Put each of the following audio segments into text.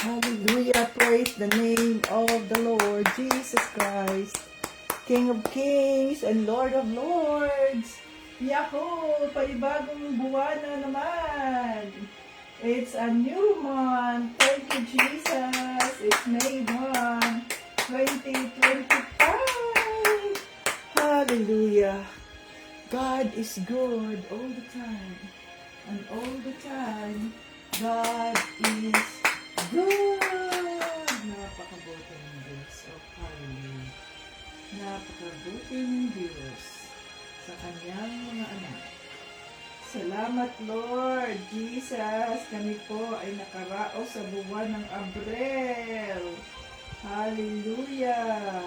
Hallelujah. Praise the name of the Lord Jesus Christ, King of Kings and Lord of Lords. Yahoo! Panibagong buwan na naman. It's a new month. Thank you, Jesus. It's May 1, 2025. Hallelujah. God is good all the time. And all the time, God is good. Napakabuti ng Diyos. Oh, hallelujah. Napakabuti ng Diyos sa kanyang mga anak. Salamat, Lord Jesus. Kami po ay nakaraos sa buwan ng Abril. Hallelujah.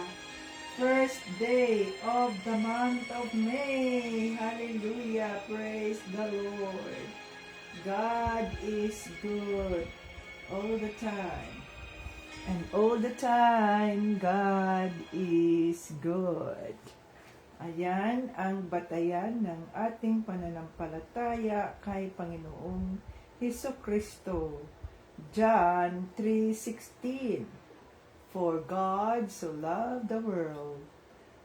First day of the month of May. Hallelujah. Praise the Lord. God is good all the time. And all the time, God is good. Ayan ang batayan ng ating pananampalataya kay Panginoong Hesukristo. John 3:16. For God so loved the world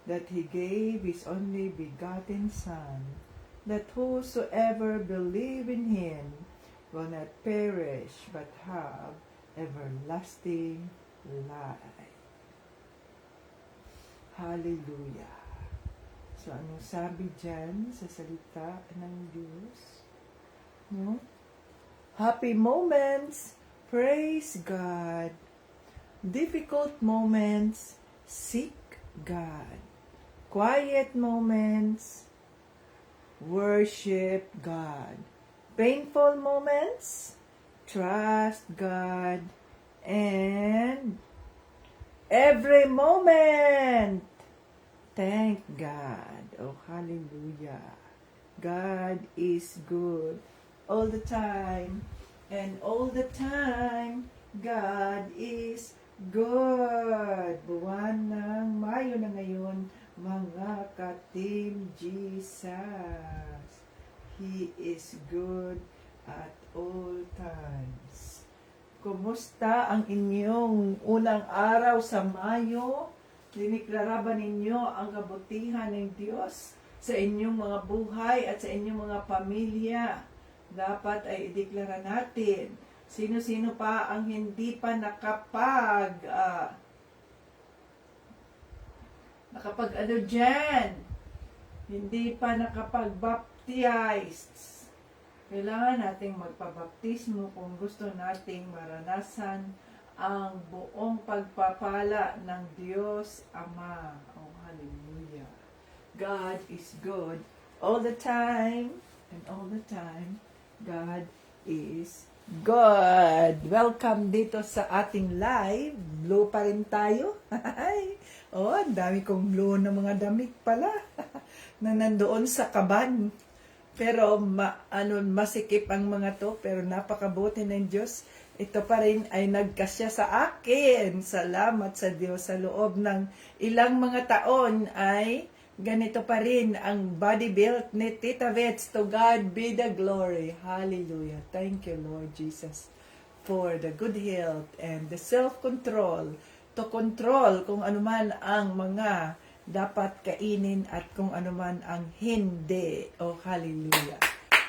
that He gave His only begotten Son, that whosoever believe in Him will not perish but have everlasting life. Hallelujah. So, anong sabi dyan sa salita ng Diyos? No? Happy moments, praise God. Difficult moments, seek God. Quiet moments, worship God. Painful moments, trust God. And every moment, thank God. Oh, hallelujah. God is good all the time. And all the time, God is good. Buwan ng Mayo na ngayon, mga ka-Team Jesus. He is good at all times. Kumusta ang inyong unang araw sa Mayo? Diniklara ba ninyo ang kabutihan ng Diyos sa inyong mga buhay at sa inyong mga pamilya? Dapat ay ideklara natin. Sino-sino pa ang hindi pa nakapag dyan? Hindi pa nakapag-baptized. Kailangan nating magpabaptismo kung gusto nating maranasan ang buong pagpapala ng Diyos Ama. Oh, hallelujah. God is good all the time, and all the time, God is good. Welcome dito sa ating live. Blue pa rin tayo. Oh, ang dami kong blue na mga damit pala na nandoon sa kaban. Pero masikip ang mga to, pero napakabuti ng Diyos. Ito pa rin ay nagkasya sa akin. Salamat sa Diyos. Sa loob ng ilang mga taon ay ganito pa rin ang body build ni Tita Vets. To God be the glory. Hallelujah. Thank you, Lord Jesus, for the good health and the self-control to control kung anuman ang mga dapat kainin at kung anuman ang hindi. Oh, hallelujah.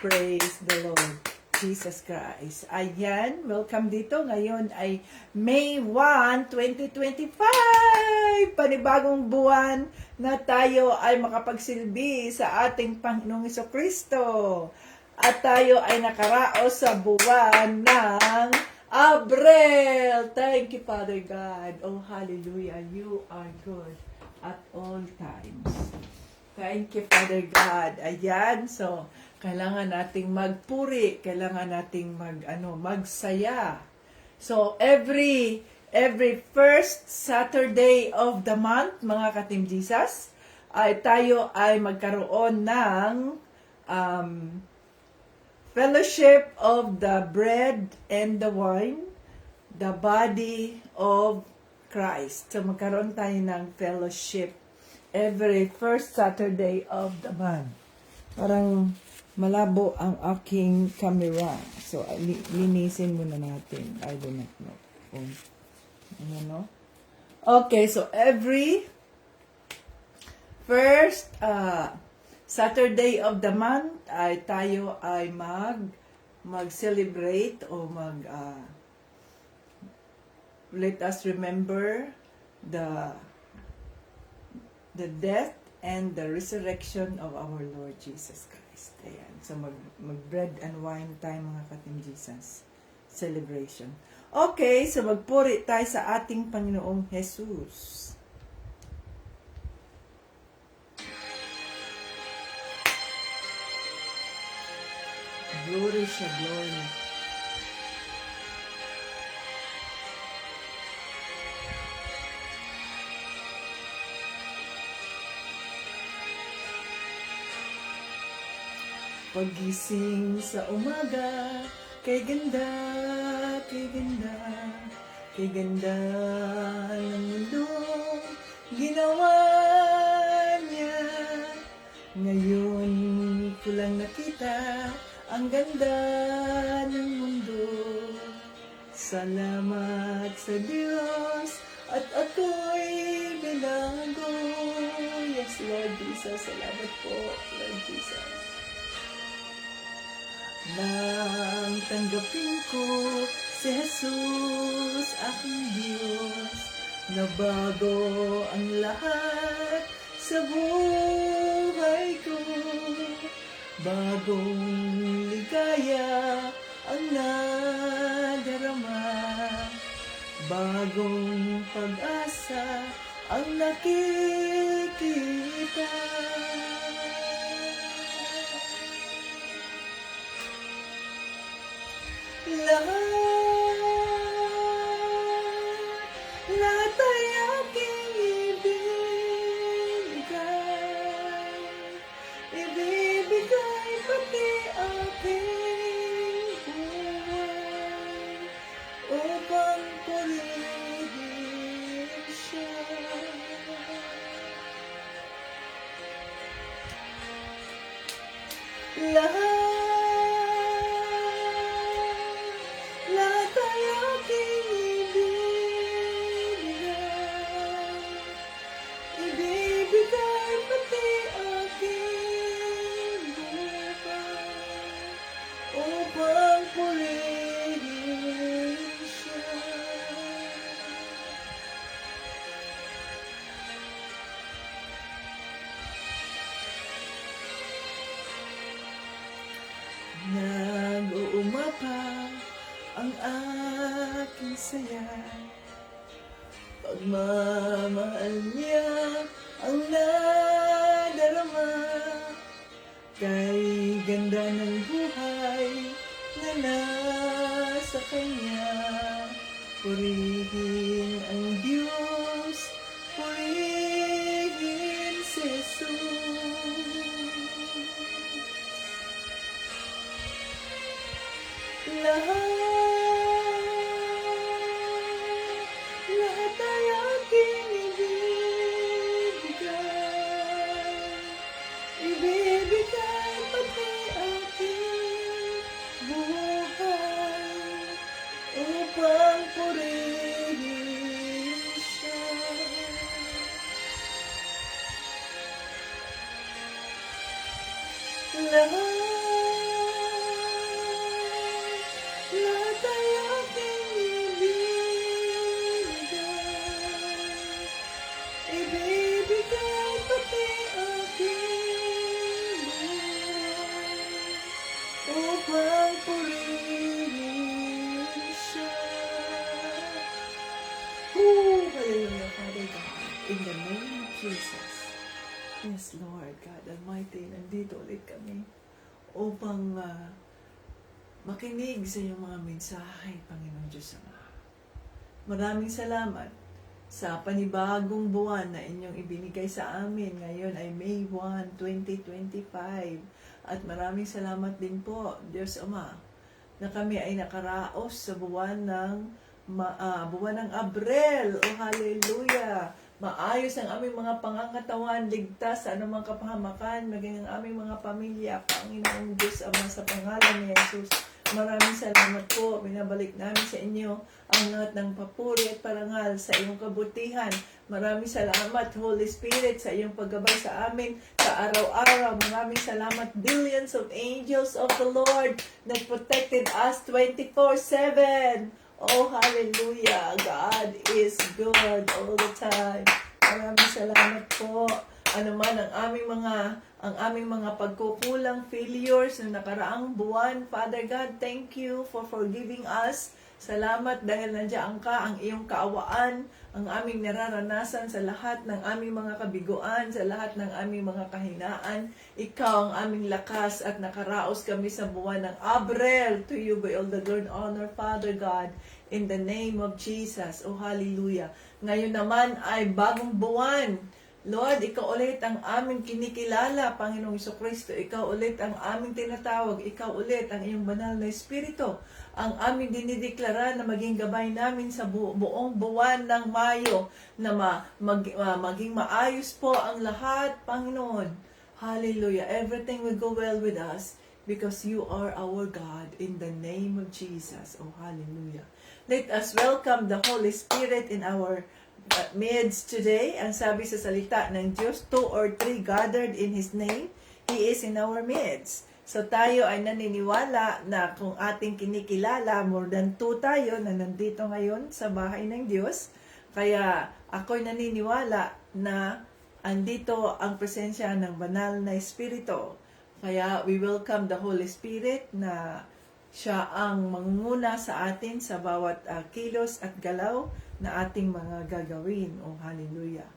Praise the Lord Jesus Christ. Ayan, welcome dito. Ngayon ay May 1, 2025. Panibagong buwan na tayo ay makapagsilbi sa ating Panginoong Hesukristo. At tayo ay nakaraos sa buwan ng Abril. Thank you, Father God. Oh, hallelujah. You are good at all times. Thank you, Father God. Ayan, so kailangan nating magpuri, kailangan nating magsaya. So every first Saturday of the month, mga ka-Team Jesus, ay tayo ay magkaroon ng fellowship of the bread and the wine, the body of Christ. So magkaroon tayo ng fellowship every first Saturday of the month. Parang malabo ang aking camera. So, linisin muna natin. I do not know. Panginoon. Ayan, no? Okay, so every first Saturday of the month ay tayo ay mag-celebrate o let us remember the death and the resurrection of our Lord Jesus Christ. Ayan. So mag-bread and wine tayo mga katim Jesus. Celebration. Okay, so magpuri tayo sa ating Panginoong Jesus. Glory siya, glory. Pagising sa umaga, kay ganda, kay ganda, kay ganda ng mundong ginawa niya. Ngayon ko lang nakita ang ganda ng mundo. Salamat sa Diyos at ako'y binago. Yes, Lord Jesus. Salamat po, Lord Jesus. Nang tanggapin ko si Jesus, aking Diyos, nabago ang lahat sa buhay ko. Bagong ligaya ang nadarama, bagong pag-asa ang nakikita. Lahat ay aking ibibigay pati aking buhay upang purihin siya. Lahat ay aking ibibigay pati aking buhay upang purihin siya. Nag-uumapa ang aking saya, pagmamahal niya ang nadarama, kay ganda ng buhay na nasa kanya. Purihin ang Diyos, purihin si Jesus. Lahat ay aking ibibigay pati aking buhay upang purihin siya. Lahat ay aking ibibigay pati aking buhay upang purihin siya. Hallelujah, Father God, in the name of Jesus. Yes, Lord God Almighty, nandito ulit kami upang makinig sa iyong mga mensahe, Panginoon Diyos Ama. Maraming salamat sa panibagong buwan na inyong ibinigay sa amin. Ngayon ay May 1, 2025. At maraming salamat din po, Diyos Ama, na kami ay nakaraos sa buwan ng Abril. Oh, hallelujah! Maayos ang aming mga pangangatawan, ligtas sa anumang kapahamakan, maging ang aming mga pamilya, Panginoong Diyos Ama, sa pangalan ni Jesus. Maraming salamat po. Binabalik namin sa inyo ang lahat ng papuri at parangal sa iyong kabutihan. Maraming salamat, Holy Spirit, sa iyong paggabay sa amin sa araw-araw. Maraming salamat, billions of angels of the Lord that protected us 24/7. Oh, hallelujah. God is good all the time. Maraming salamat po. Ano man ang aming mga pagkukulang, failures na nakaraang buwan. Father God, thank you for forgiving us. Salamat dahil nandiyan ka, ang iyong kaawaan, ang aming nararanasan sa lahat ng aming mga kabiguan, sa lahat ng aming mga kahinaan. Ikaw ang aming lakas at nakaraos kami sa buwan ng Abril. To you be all the glory and honor, Father God, in the name of Jesus. Oh, hallelujah. Ngayon naman ay bagong buwan. Lord, ikaw ulit ang aming kinikilala, Panginoong Jesucristo. Ikaw ulit ang aming tinatawag. Ikaw ulit ang iyong banal na Espiritu. Ang aming dinideklara na maging gabay namin sa buong buwan ng Mayo na maging maayos po ang lahat, Panginoon. Hallelujah. Everything will go well with us because you are our God in the name of Jesus. Oh, hallelujah. Let us welcome the Holy Spirit in our midst today. Ang sabi sa salita ng Diyos, 2 or 3 gathered in His name, He is in our midst. So tayo ay naniniwala na kung ating kinikilala, more than 2 tayo na nandito ngayon sa bahay ng Diyos. Kaya ako'y naniniwala na andito ang presensya ng banal na Espiritu. Kaya we welcome the Holy Spirit na siya ang mangunguna sa atin sa bawat kilos at galaw na ating mga gagawin. Oh, hallelujah.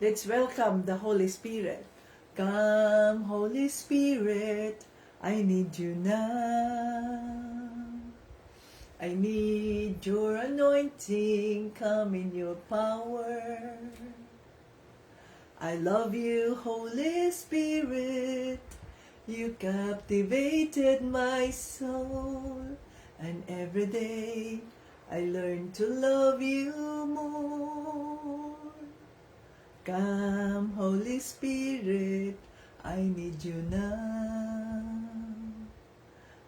Let's welcome the Holy Spirit. Come, Holy Spirit, I need you now. I need your anointing, come in your power. I love you, Holy Spirit. You captivated my soul, and every day I learn to love you more. Come, Holy Spirit, I need you now.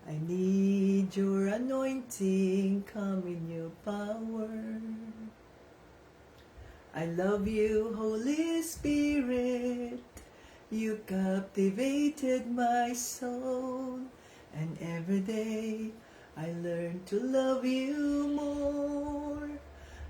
I need your anointing, come in your power. I love you, Holy Spirit. You captivated my soul, and every day I learn to love you more.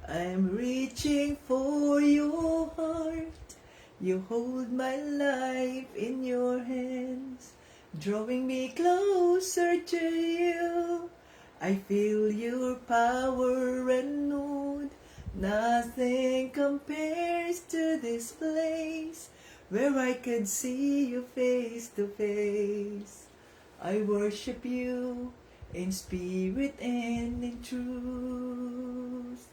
I'm reaching for your heart. You hold my life in your hands, drawing me closer to you. I feel your power renewed. Nothing compares to this place where I could see you face to face. I worship you in spirit and in truth.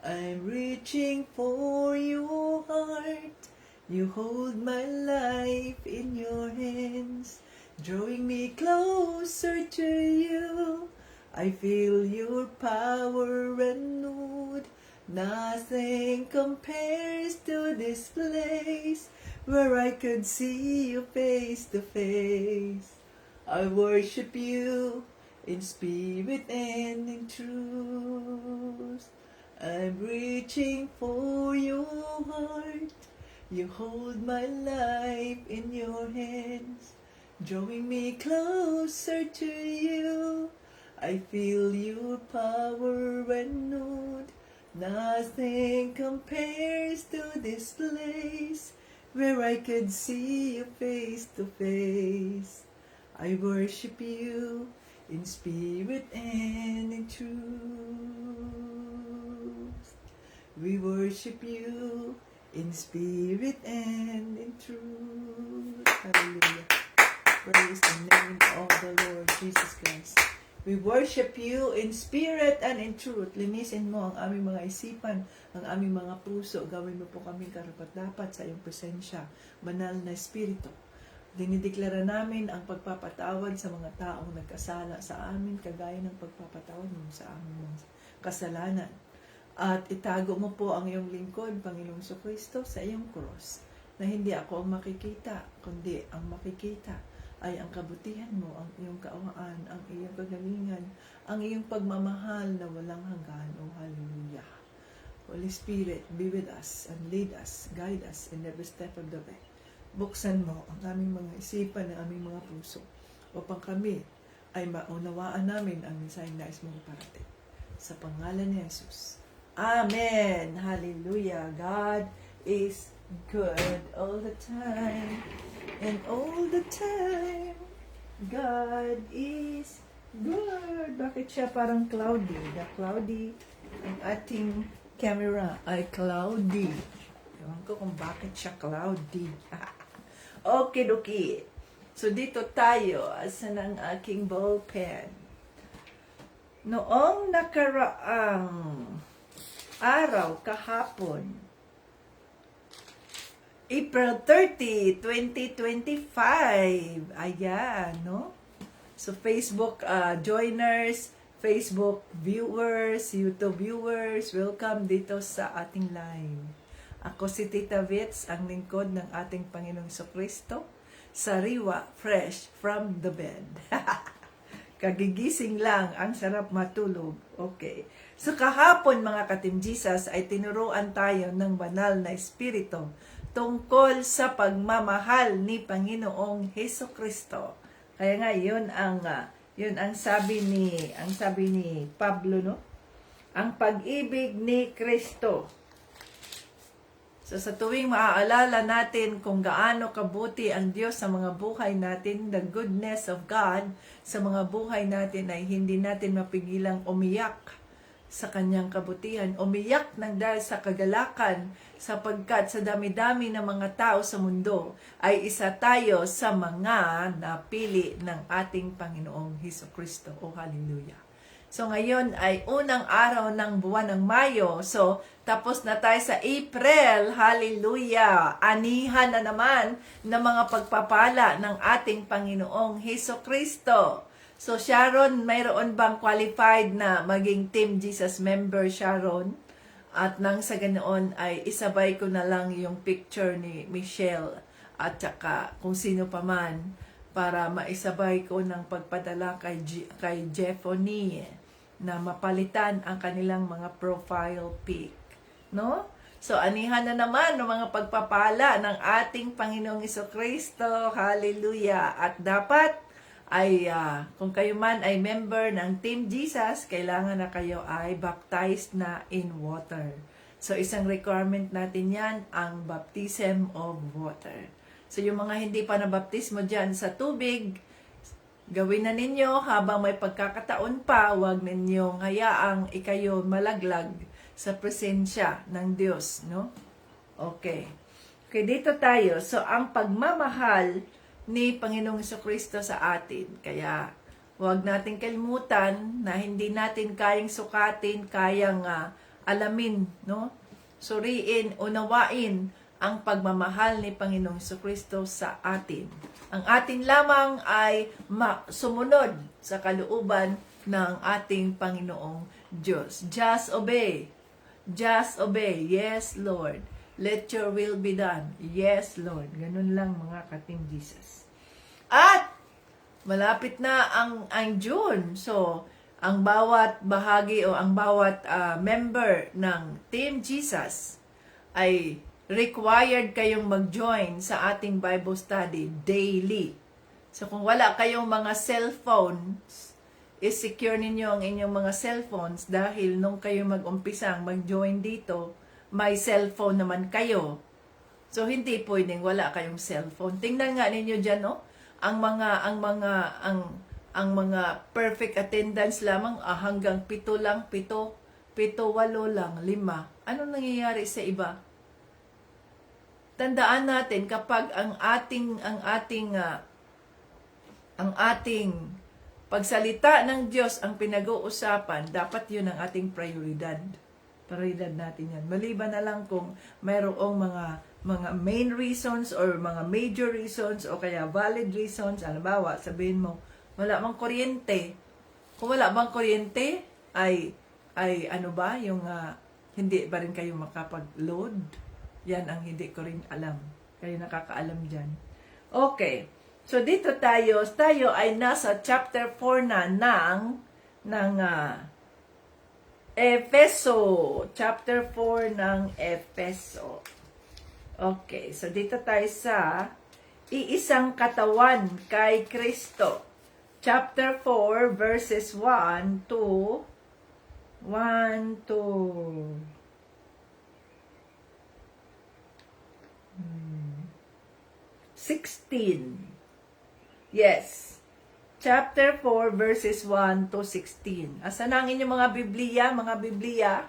I'm reaching for your heart. You hold my life in your hands, drawing me closer to you. I feel your power renewed. Nothing compares to this place where I could see you face to face. I worship you in spirit and in truth. I'm reaching for your heart. You hold my life in your hands, drawing me closer to you. I feel your power renewed. Nothing compares to this place where I could see you face to face. I worship you in spirit and in truth. We worship you in spirit and in truth. Hallelujah. Praise the name of the Lord Jesus Christ. We worship you in spirit and in truth. Linisin mo ang aming mga isipan, ang aming mga puso. Gawin mo po kaming karapat-dapat sa iyong presensya, banal na Espiritu. Dinideklara namin ang pagpapatawad sa mga taong nagkasala sa amin, kagaya ng pagpapatawad mo sa aming mga kasalanan. At itago mo po ang iyong lingkod, Panginoong Jesucristo, sa iyong cross, na hindi ako ang makikita, kundi ang makikita ay ang kabutihan mo, ang iyong kaawaan, ang iyong kagalingan, ang iyong pagmamahal na walang hanggan. O hallelujah. Holy Spirit, be with us and lead us, guide us in every step of the way. Buksan mo ang aming mga isipan, ang aming mga puso, upang kami ay maunawaan namin ang mensaheng nais mong parating. Sa pangalan ni Jesus. Amen. Hallelujah. God is good all the time. And all the time, God is good. Bakit siya parang cloudy? The cloudy, ang ating camera ay cloudy. Ewan ko kung bakit siya cloudy. Okay, doki. So, dito tayo. Asan ang aking ball pen? Noong nakaraang araw, kahapon, April 30, 2025. Ayan, no? So, Facebook joiners, Facebook viewers, YouTube viewers, welcome dito sa ating live. Ako si Tita Vits, ang lingkod ng ating Panginoong Jesucristo, sariwa, fresh from the bed. Kagigising lang, ang sarap matulog. Okay. So kahapon mga ka-Team Jesus ay tinuruan tayo ng banal na espiritu tungkol sa pagmamahal ni Panginoong Jesucristo. Kaya nga yun ang sabi ni Pablo, no? Ang pag-ibig ni Kristo. So sa tuwing maaalala natin kung gaano kabuti ang Diyos sa mga buhay natin, the goodness of God sa mga buhay natin, ay hindi natin mapigilang umiyak sa kanyang kabutihan. Umiyak ng dahil sa kagalakan, sapagkat sa dami-dami ng mga tao sa mundo ay isa tayo sa mga napili ng ating Panginoong Jesucristo. Oh, hallelujah. So ngayon ay unang araw ng buwan ng Mayo. So tapos na tayo sa April. Hallelujah. Anihan na naman ng mga pagpapala ng ating Panginoong Jesucristo. So Sharon, mayroon bang qualified na maging Team Jesus member, Sharon? At nang sa ganoon ay isabay ko na lang yung picture ni Michelle at saka kung sino pa man para maisabay ko ng pagpadala kay Jeffony na mapalitan ang kanilang mga profile pic. No? So, anihan na naman ng mga pagpapala ng ating Panginoong Jesucristo. Hallelujah! At dapat ay, kung kayo man ay member ng Team Jesus, kailangan na kayo ay baptized na in water. So, isang requirement natin yan, ang baptism of water. So, yung mga hindi pa nabaptismo dyan sa tubig, gawin na ninyo habang may pagkakataon pa, huwag ninyong hayaang ikayo malaglag sa presensya ng Diyos, no? Okay. Okay, dito tayo. So, ang pagmamahal ni Panginoong Jesucristo sa atin. Kaya, huwag natin kalimutan na hindi natin kayang sukatin, kayang alamin, no? Suriin, unawain ang pagmamahal ni Panginoong Jesucristo sa atin. Ang atin lamang ay sumunod sa kalooban ng ating Panginoong Diyos. Just obey. Just obey. Yes, Lord. Let your will be done. Yes, Lord. Ganun lang mga ka-Team Jesus. At malapit na ang June. So, ang bawat bahagi o ang bawat member ng Team Jesus ay required kayong mag-join sa ating Bible study daily. So kung wala kayong mga cellphones, i-secure ninyo ang inyong mga cellphones dahil nung kayo mag-umpisang mag-join dito, may cellphone naman kayo. So hindi pwedeng wala kayong cellphone. Tingnan nga ninyo diyan, no? Ang mga perfect attendance lamang hanggang 7 lang, 8 lang, 5. Ano nangyayari sa iba? Tandaan natin kapag ang ating pagsalita ng Diyos ang pinag-uusapan, dapat yun ang ating prioridad. Prioridad natin yan. Maliban na lang kung mayroong mga main reasons or mga major reasons o kaya valid reasons. Halimbawa, sabihin mo, wala bang kuryente. Kung wala bang kuryente, ay ano ba, yung hindi ba rin kayo makapag-load? Yan ang hindi ko rin alam. Kayo nakakaalam dyan. Okay. So dito tayo ay nasa chapter 4 na ng Efeso. Chapter 4 ng Efeso. Okay, so dito tayo sa iisang katawan kay Kristo. Chapter 4 verses 1 to 16. Yes. Chapter 4, verses 1 to 16. Asa na ang inyong mga Biblia?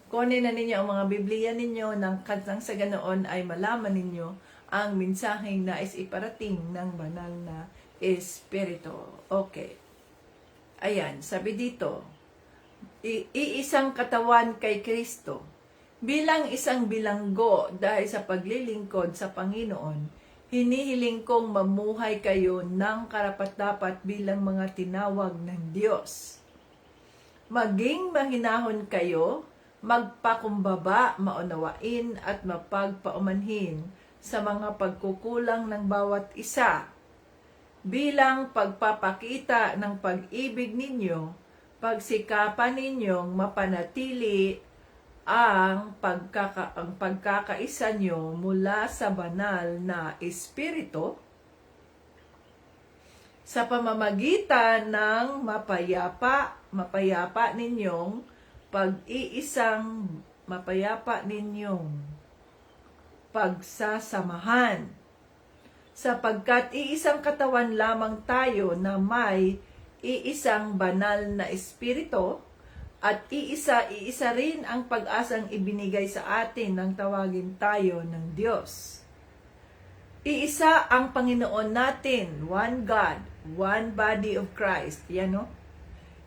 Kunin na ninyo ang mga Biblia ninyo nang sa ganoon ay malaman ninyo ang mensaheng nais iparating ng banal na Espiritu. Okay. Ayan, sabi dito, iisang katawan kay Kristo. Bilang isang bilanggo dahil sa paglilingkod sa Panginoon, hinihiling kong mamuhay kayo ng karapat-dapat bilang mga tinawag ng Diyos. Maging mahinahon kayo, magpakumbaba, maunawain at mapagpaumanhin sa mga pagkukulang ng bawat isa. Bilang pagpapakita ng pag-ibig ninyo, pagsikapan ninyong mapanatili ang pagkakaisa nyo mula sa banal na Espiritu sa pamamagitan ng mapayapa ninyong pagsasamahan, sapagkat iisang katawan lamang tayo na may iisang banal na Espiritu. At iisa rin ang pag-asang ibinigay sa atin nang tawagin tayo ng Diyos. Iisa ang Panginoon natin, one God, one body of Christ. Yan, no?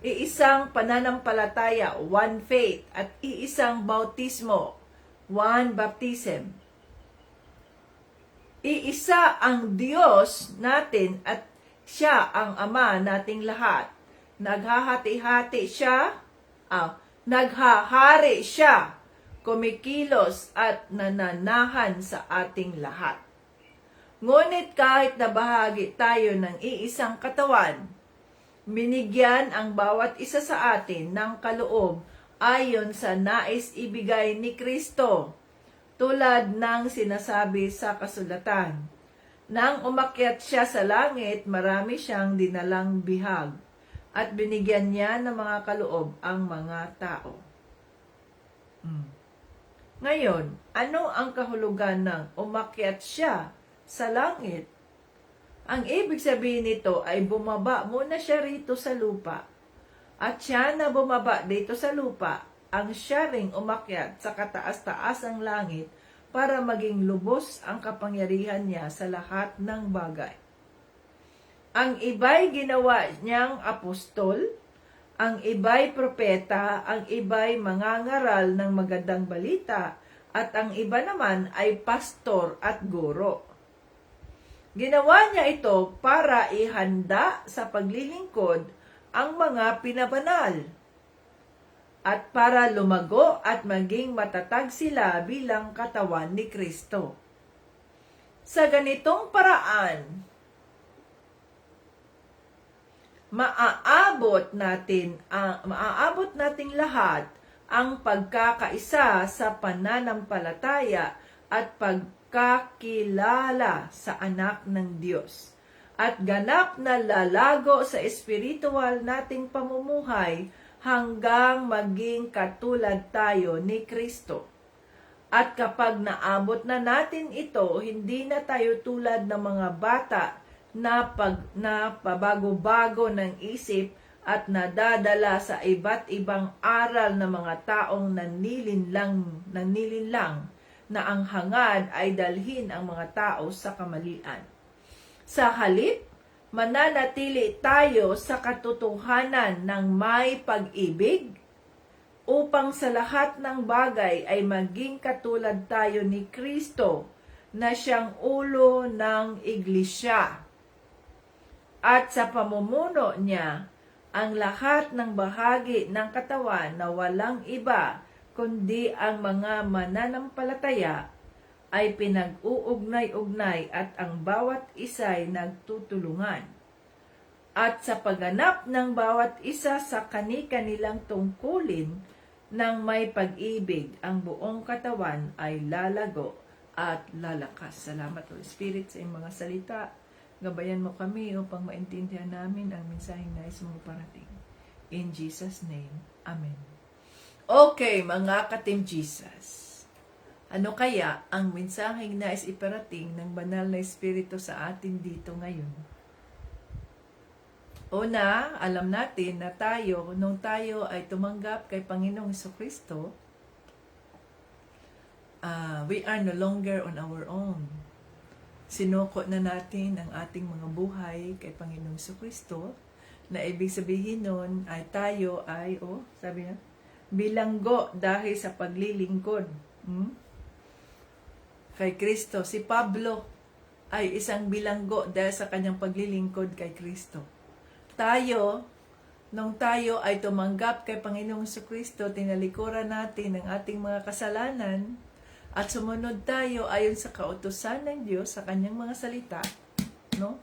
Iisang pananampalataya, one faith, at iisang bautismo, one baptism. Iisa ang Diyos natin at siya ang Ama nating lahat. Naghahari siya, kumikilos at nananahan sa ating lahat. Ngunit kahit na bahagi tayo ng iisang katawan, binigyan ang bawat isa sa atin ng kaloob ayon sa nais ibigay ni Kristo, tulad ng sinasabi sa kasulatan. Nang umakyat siya sa langit, marami siyang dinalang bihag, at binigyan niya ng mga kaloob ang mga tao. Ngayon, ano ang kahulugan ng umakyat siya sa langit? Ang ibig sabihin nito ay bumaba muna siya rito sa lupa. At siya na bumaba dito sa lupa, ang siya ring umakyat sa kataas-taasang langit para maging lubos ang kapangyarihan niya sa lahat ng bagay. Ang iba'y ginawa niyang apostol, ang iba'y propeta, ang iba'y mangangaral ng magandang balita, at ang iba naman ay pastor at guro. Ginawa niya ito para ihanda sa paglilingkod ang mga pinabanal, at para lumago at maging matatag sila bilang katawan ni Kristo. Sa ganitong paraan, maaabot nating lahat ang pagkakaisa sa pananampalataya at pagkakilala sa anak ng Diyos, at ganap na lalago sa espiritual nating pamumuhay hanggang maging katulad tayo ni Kristo. At kapag naabot na natin ito, hindi na tayo tulad ng mga bata na pabago-bago ng isip at nadadala sa iba't ibang aral ng mga taong nanlilinlang na ang hangad ay dalhin ang mga tao sa kamalian. Sa halip, mananatili tayo sa katotohanan ng may pag-ibig upang sa lahat ng bagay ay maging katulad tayo ni Kristo na siyang ulo ng iglesia. At sa pamumuno niya, ang lahat ng bahagi ng katawan na walang iba kundi ang mga mananampalataya ay pinag-uugnay-ugnay at ang bawat isa ay nagtutulungan. At sa pagganap ng bawat isa sa kani-kanilang tungkulin ng may pag-ibig, ang buong katawan ay lalago at lalakas. Salamat, Holy Spirit, sa iyong mga salita. Gabayan mo kami upang maintindihan namin ang mensaheng nais mong parating. In Jesus' name, Amen. Okay, mga ka-Team Jesus. Ano kaya ang mensaheng nais iparating ng banal na Espiritu sa atin dito ngayon? Una, alam natin na nung tayo ay tumanggap kay Panginoong Jesucristo, we are no longer on our own. Sinuko na natin ang ating mga buhay kay Panginoong Jesucristo, na ibig sabihin nun ay tayo ay, sabi niya, bilanggo dahil sa paglilingkod. Kay Kristo. Si Pablo ay isang bilanggo dahil sa kanyang paglilingkod kay Kristo. Nung tayo ay tumanggap kay Panginoong Jesucristo, tinalikuran natin ang ating mga kasalanan at sumunod tayo ayon sa kautusan ng Diyos sa kanyang mga salita, no?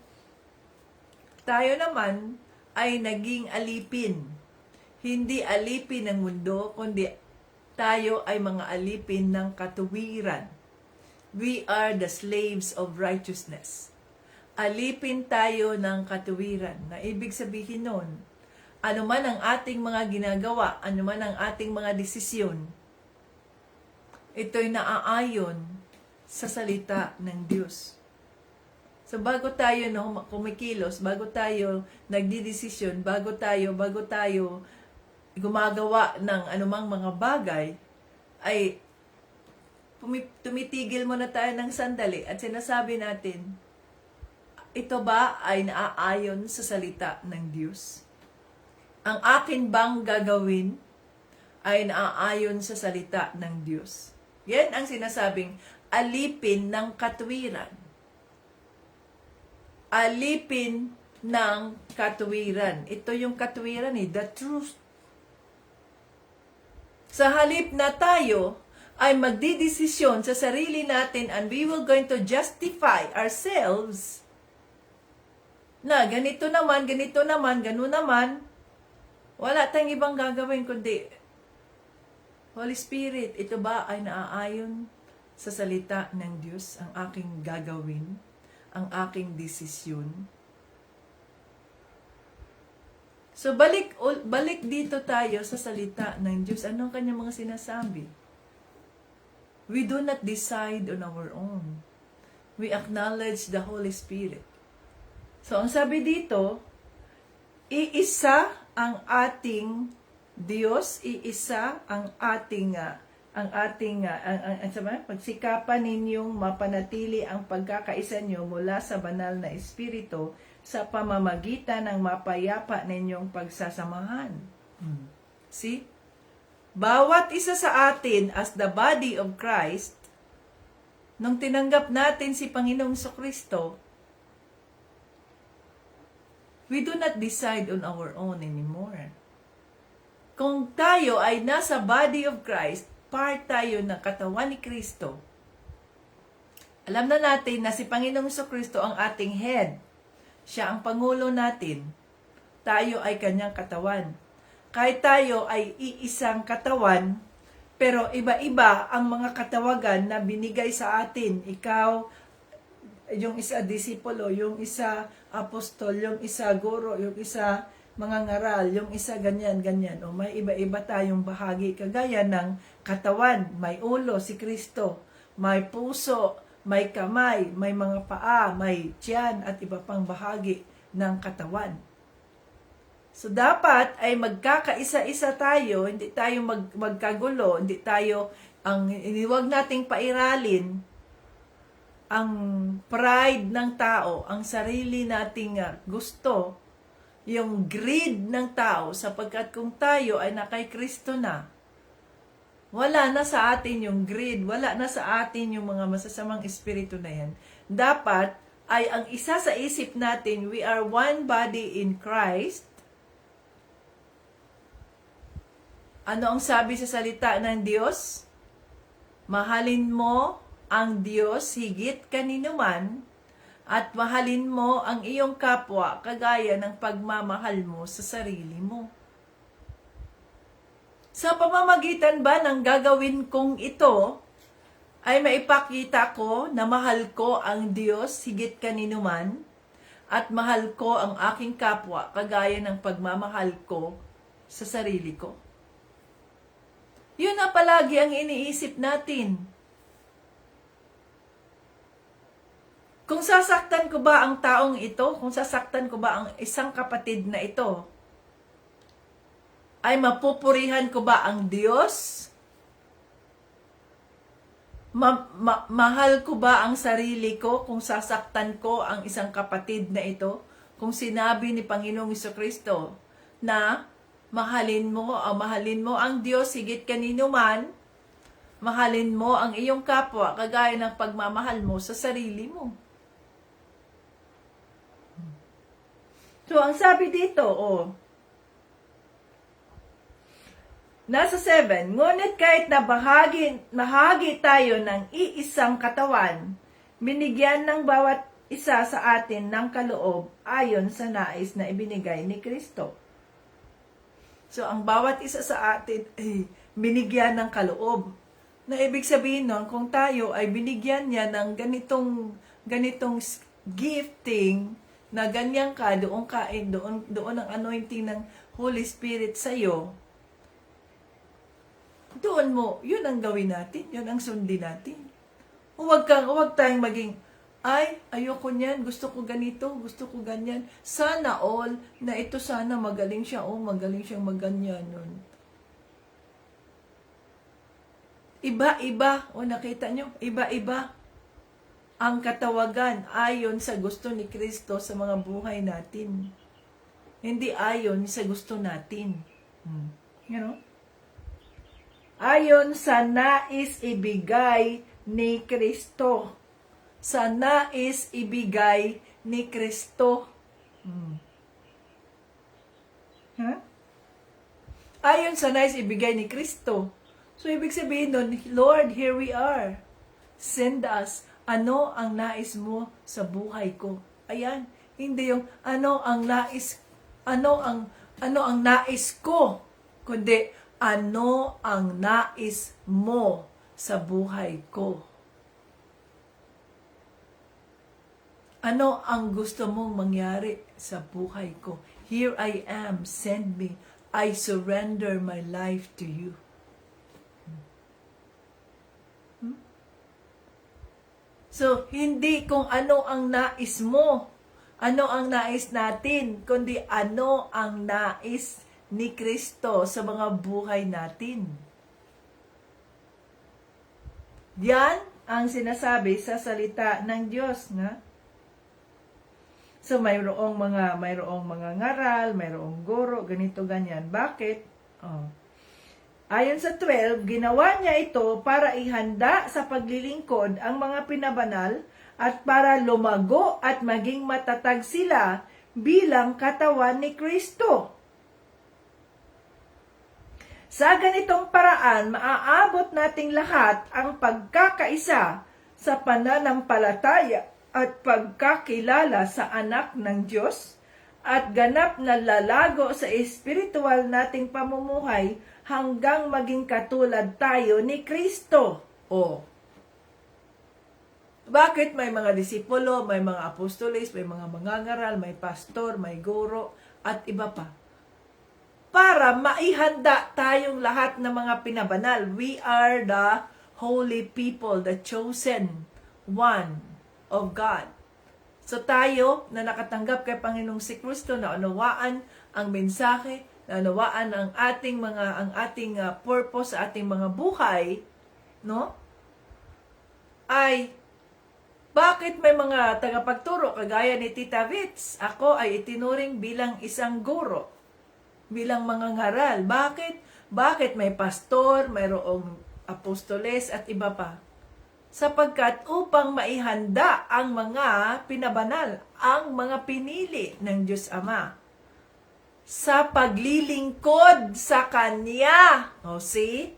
Tayo naman ay naging alipin. Hindi alipin ng mundo, kundi tayo ay mga alipin ng katuwiran. We are the slaves of righteousness. Alipin tayo ng katuwiran. Na ibig sabihin nun, ano man ang ating mga ginagawa, ano man ang ating mga desisyon, ito'y naaayon sa salita ng Diyos. So bago tayo kumikilos, bago tayo nagdidesisyon, bago tayo gumagawa ng anumang mga bagay, ay tumitigil muna tayo ng sandali at sinasabi natin, ito ba ay naaayon sa salita ng Diyos? Ang akin bang gagawin ay naaayon sa salita ng Diyos? Yan ang sinasabing alipin ng katuwiran. Alipin ng katuwiran. Ito yung katuwiran, the truth. Sa halip na tayo ay magdidesisyon sa sarili natin and we will going to justify ourselves na ganito naman, ganun naman, wala tayong ibang gagawin kundi, Holy Spirit, ito ba ay naaayon sa salita ng Diyos ang aking gagawin, ang aking desisyon? So balik dito tayo sa salita ng Diyos. Anong kanyang mga sinasabi? We do not decide on our own. We acknowledge the Holy Spirit. So ang sabi dito, iisa ang ating Diyos, iisa ang pagsikapan ninyong mapanatili ang pagkakaisa nyo mula sa banal na Espiritu sa pamamagitan ng mapayapa ninyong pagsasamahan. See? Bawat isa sa atin as the body of Christ, nung tinanggap natin si Panginoong Jesucristo, we do not decide on our own anymore. Kung tayo ay nasa body of Christ, part tayo ng katawan ni Kristo. Alam na natin na si Panginoong Jesucristo ang ating head. Siya ang Pangulo natin. Tayo ay kanyang katawan. Kahit tayo ay iisang katawan, pero iba-iba ang mga katawagan na binigay sa atin. Ikaw, yung isa disipulo, yung isa apostol, yung isa guro, yung isa mga ngaral, yung isa ganyan. O may iba-iba tayong bahagi kagaya ng katawan. May ulo, si Kristo. May puso, may kamay, may mga paa, may tiyan, at iba pang bahagi ng katawan. So dapat ay magkakaisa-isa tayo, hindi tayo magkagulo, hindi tayo, huwag nating pairalin ang pride ng tao, ang sarili nating gusto, yung greed ng tao, sapagkat kung tayo ay nakay Kristo na, wala na sa atin yung greed, wala na sa atin yung mga masasamang espiritu na yan. Dapat ay ang isa sa isip natin, we are one body in Christ. Ano ang sabi sa salita ng Diyos? Mahalin mo ang Diyos higit kaninuman at mahalin mo ang iyong kapwa kagaya ng pagmamahal mo sa sarili mo. Sa pamamagitan ba ng gagawin kong ito, ay maipakita ko na mahal ko ang Diyos higit kaninuman at mahal ko ang aking kapwa kagaya ng pagmamahal ko sa sarili ko. Yun na palagi ang iniisip natin. Kung sasaktan ko ba ang taong ito, kung sasaktan ko ba ang isang kapatid na ito, ay mapupurihan ko ba ang Diyos? Mahal ko ba ang sarili ko kung sasaktan ko ang isang kapatid na ito? Kung sinabi ni Panginoong Jesucristo na mahalin mo ang Diyos higit kaninuman, mahalin mo ang iyong kapwa kagaya ng pagmamahal mo sa sarili mo. So, ang sabi dito, nasa 7, ngunit kahit na bahagi tayo ng iisang katawan, binigyan ng bawat isa sa atin ng kaloob ayon sa nais na ibinigay ni Kristo. So, ang bawat isa sa atin ay binigyan ng kaloob. Na ibig sabihin nun, kung tayo ay binigyan niya ng ganitong gifting, na ganyan ka, doon ang anointing ng Holy Spirit sa'yo, doon mo, yun ang gawin natin, yun ang sundin natin. Huwag tayong maging, ayoko niyan, gusto ko ganito, gusto ko ganyan. Sana all, na ito sana magaling siya, magaling siyang maganyan nun. Iba-iba, nakita nyo, iba-iba ang katawagan ayon sa gusto ni Kristo sa mga buhay natin. Hindi ayon sa gusto natin. You know? Ayon sa nais ibigay ni Kristo. Sa nais ibigay ni Kristo. Ayon sa nais ibigay ni Kristo. So, ibig sabihin nun, Lord, here we are. Send us. Ano ang nais mo sa buhay ko? Ayan. Hindi yung ano ang nais ko, kundi ano ang nais mo sa buhay ko? Ano ang gusto mong mangyari sa buhay ko? Here I am, send me. I surrender my life to you. So, hindi kung ano ang nais mo, ano ang nais natin, kundi ano ang nais ni Kristo sa mga buhay natin. Yan ang sinasabi sa salita ng Diyos, na. So mayroong mga ngaral, mayroong guro, ganito ganyan. Bakit? Ayon sa 12, ginawa niya ito para ihanda sa paglilingkod ang mga pinabanal at para lumago at maging matatag sila bilang katawan ni Kristo. Sa ganitong paraan, maaabot nating lahat ang pagkakaisa sa pananampalataya at pagkakilala sa anak ng Diyos at ganap na lalago sa espiritual nating pamumuhay hanggang maging katulad tayo ni Kristo. Bakit may mga disipulo, may mga apostoles, may mga mangangaral, may pastor, may guro, at iba pa? Para maihanda tayong lahat ng mga pinabanal. We are the holy people, the chosen one of God. So tayo na nakatanggap kay Panginoong si Kristo, na unawaan ang mensahe, na unawaan ang ating purpose sa ating mga buhay, no? Ay bakit may mga tagapagturo kagaya ni Tita Vitz? Ako ay itinuring bilang isang guro, bilang mangangaral. Bakit may pastor, mayroong apostoles at iba pa? Sapagkat upang maihanda ang mga pinabanal, ang mga pinili ng Diyos Ama sa paglilingkod sa Kanya. See?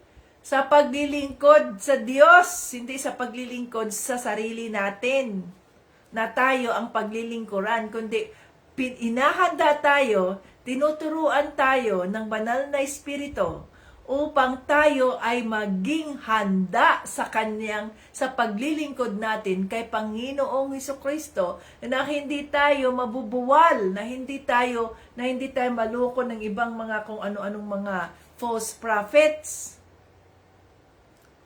Sa paglilingkod sa Diyos, hindi sa paglilingkod sa sarili natin na tayo ang paglilingkuran, kundi inahanda tayo, tinuturuan tayo ng banal na Espiritu upang tayo ay maging handa sa paglilingkod natin kay Panginoong Hesukristo, na hindi tayo mabubuwal, na hindi tayo maloko ng ibang mga kung ano-anong mga false prophets.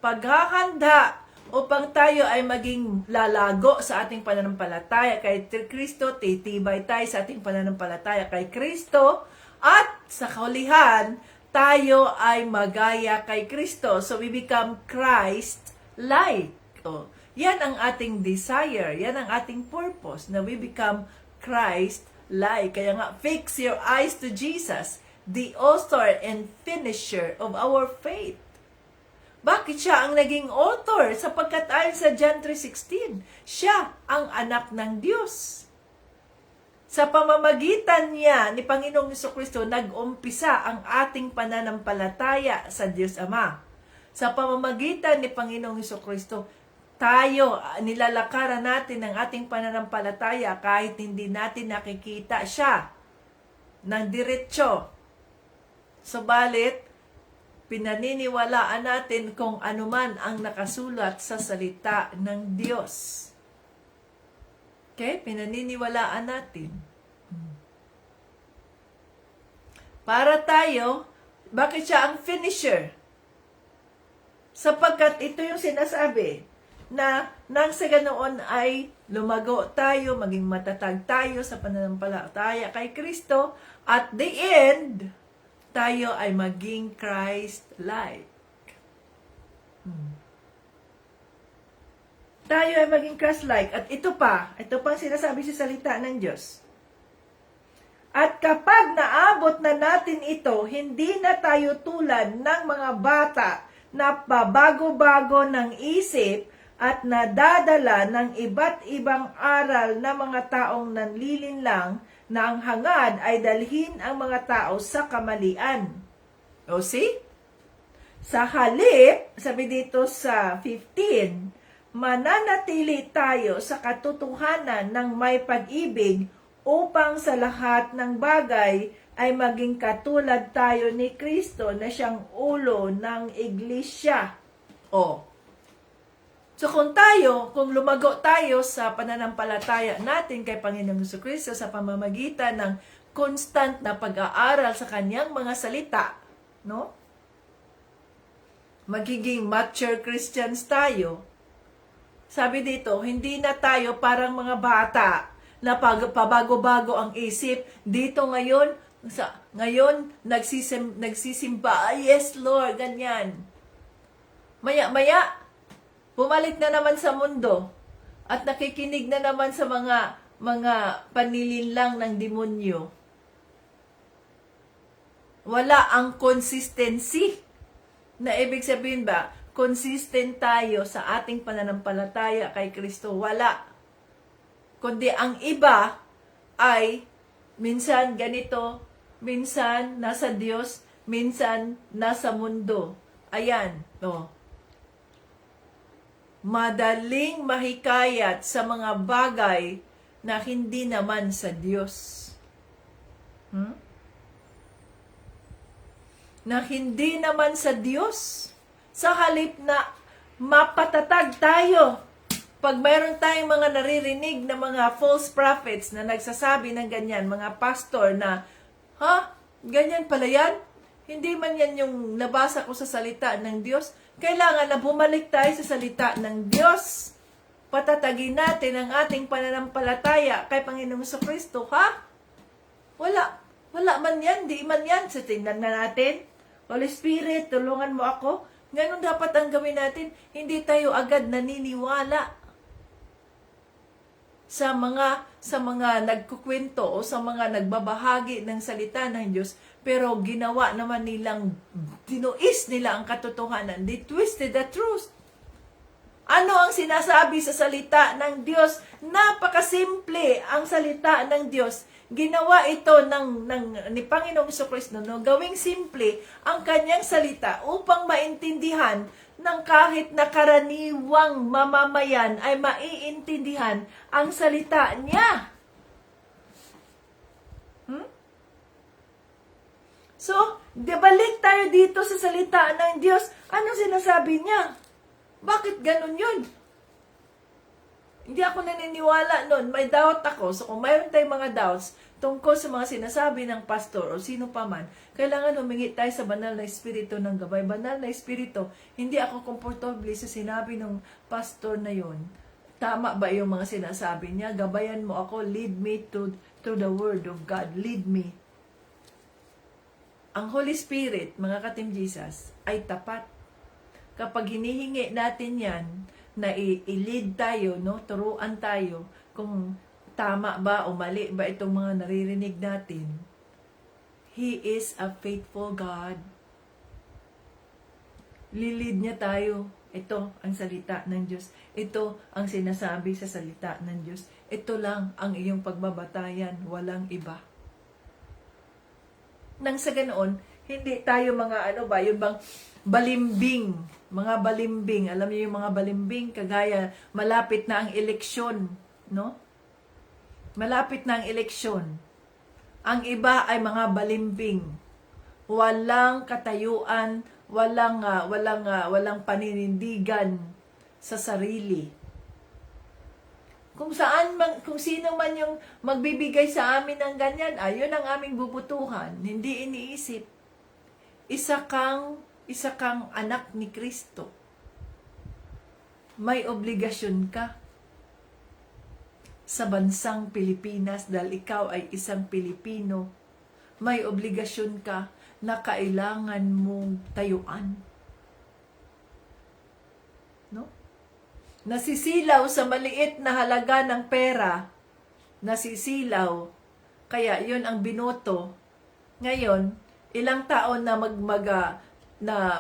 Paghahanda upang tayo ay maging lalago sa ating pananampalataya kay Kristo, titibay tayo sa ating pananampalataya kay Kristo, at sa kahulihan, tayo ay magaya kay Kristo. So we become Christ-like. Yan ang ating desire, yan ang ating purpose, na we become Christ-like. Kaya nga, fix your eyes to Jesus, the author and finisher of our faith. Bakit siya ang naging author? Sapagkat ayon sa John 3:16, siya ang anak ng Diyos. Sa pamamagitan niya ni Panginoong Hesukristo, nag-umpisa ang ating pananampalataya sa Diyos Ama. Sa pamamagitan ni Panginoong Hesukristo, tayo, nilalakaran natin ang ating pananampalataya kahit hindi natin nakikita siya ng diretsyo. Subalit, pinaniniwalaan natin kung anuman ang nakasulat sa salita ng Diyos. Okay? Pinaniniwalaan natin. Para tayo, bakit siya ang finisher? Sapagkat ito yung sinasabi, na nang sa ganoon ay lumago tayo, maging matatag tayo sa pananampalataya kay Kristo, at the end, tayo ay maging Christ-like. Tayo ay maging Christ-like. At ito pang sinasabi sa salita ng Diyos. At kapag naabot na natin ito, hindi na tayo tulad ng mga bata na pabago-bago ng isip at nadadala ng iba't ibang aral na mga taong nanlilinlang na ang hangad ay dalhin ang mga tao sa kamalian. O see? Sa halip, sabi dito sa 15, mananatili tayo sa katotohanan ng may pag-ibig upang sa lahat ng bagay ay maging katulad tayo ni Kristo na siyang ulo ng iglesia. So kung lumago tayo sa pananampalataya natin kay Panginoong Jesucristo sa pamamagitan ng constant na pag-aaral sa kanyang mga salita, no? Magiging mature Christians tayo. Sabi dito, hindi na tayo parang mga bata na pabago-bago ang isip. Dito ngayon nagsisimba, yes Lord, ganyan. Maya-maya, bumalik na naman sa mundo at nakikinig na naman sa mga panilinlang ng demonyo. Wala ang consistency. Na ibig sabihin ba, consistent tayo sa ating pananampalataya kay Kristo? Wala. Kundi ang iba ay minsan ganito, minsan nasa Diyos, minsan nasa mundo. Ayan, madaling mahikayat sa mga bagay na hindi naman sa Diyos. Na hindi naman sa Diyos. Sa halip na mapatatag tayo. Pag mayroon tayong mga naririnig na mga false prophets na nagsasabi ng ganyan, mga pastor na, ganyan pala yan? Hindi man yan yung nabasa ko sa salita ng Diyos. Kailangan na bumalik tayo sa salita ng Diyos. Patatagin natin ang ating pananampalataya kay Panginoong Jesucristo, Wala man yan, di man yan. So, tingnan na natin. Holy Spirit, tulungan mo ako. Ganun dapat ang gawin natin. Hindi tayo agad naniniwala sa mga nagkukwento o sa mga nagbabahagi ng salita ng Diyos, pero ginawa naman tinuis nila ang katotohanan. They twisted the truth. Ano ang sinasabi sa salita ng Diyos? Napakasimple ang salita ng Diyos. Ginawa ito ni Panginoong Jesucristo, no? Gawing simple ang kanyang salita upang maintindihan ng kahit na karaniwang mamamayan ay maiintindihan ang salita niya. So, balik tayo dito sa salita ng Diyos. Anong sinasabi niya? Bakit ganun yun? Hindi ako naniniwala nun. May doubt ako. So, kung mayroon tayong mga doubts tungkol sa mga sinasabi ng pastor o sino pa man, kailangan humingi tayo sa banal na espiritu ng gabay. Banal na espiritu, hindi ako komportable sa sinabi ng pastor na yun. Tama ba yung mga sinasabi niya? Gabayan mo ako. Lead me to the word of God. Lead me. Ang Holy Spirit, mga ka-Team Jesus, ay tapat. Kapag hinihingi natin yan, na i-lead tayo, no? Turuan tayo kung tama ba o mali ba itong mga naririnig natin. He is a faithful God. Lilid niya tayo. Ito ang salita ng Diyos. Ito ang sinasabi sa salita ng Diyos. Ito lang ang iyong pagbabatayan, walang iba. Nang sa ganoon, hindi tayo mga yung bang balimbing, mga balimbing. Alam niyo yung mga balimbing, kagaya malapit na ang eleksyon, no? Malapit na ang eleksyon. Ang iba ay mga balimbing. Walang katayuan, walang paninindigan sa sarili. Kung sino man yung magbibigay sa amin ng ganyan, ayun ang aming bubutuhan. Hindi iniisip. Isa kang anak ni Kristo. May obligasyon ka sa bansang Pilipinas dahil ikaw ay isang Pilipino. May obligasyon ka na kailangan mong tayuan. No? Nasisilaw sa maliit na halaga ng pera, nasisilaw, kaya yun ang binoto. Ngayon, ilang taon na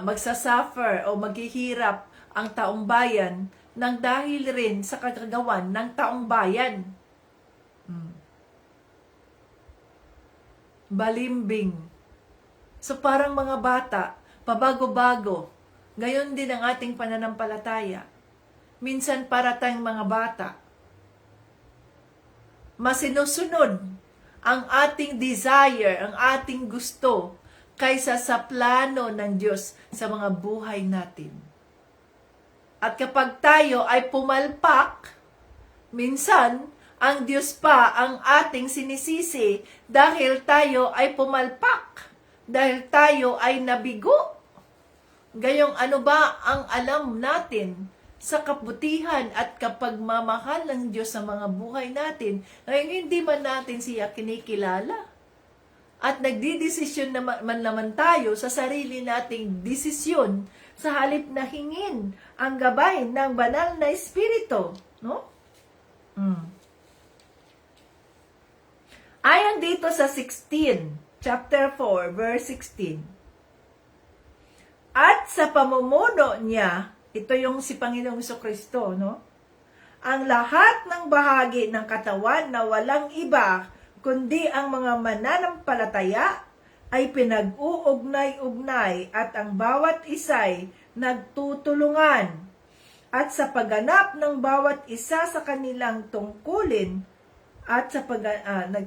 magsasuffer o maghihirap ang taong bayan nang dahil rin sa kagagawan ng taong bayan. Balimbing. So parang mga bata, pabago-bago. Gayon din ang ating pananampalataya. Minsan para tayong mga bata. Masinusunod ang ating desire, ang ating gusto, kaysa sa plano ng Diyos sa mga buhay natin. At kapag tayo ay pumalpak, minsan, ang Diyos pa ang ating sinisisi dahil tayo ay pumalpak, dahil tayo ay nabigo. Gayong ano ba ang alam natin sa kabutihan at kapagmamahal ng Diyos sa mga buhay natin, ngayon hindi man natin siya kinikilala. At nagdidesisyon man naman tayo sa sarili nating desisyon sa halip na hingin ang gabay ng banal na espiritu. No? Ayon dito sa 16, chapter 4, verse 16. At sa pamumuno niya, ito yung si Panginoong Jesucristo, no? Ang lahat ng bahagi ng katawan na walang iba, kundi ang mga mananampalataya, ay pinag-uugnay-ugnay at ang bawat isa'y nagtutulungan. At sa pagganap ng bawat isa sa kanilang tungkulin, at sa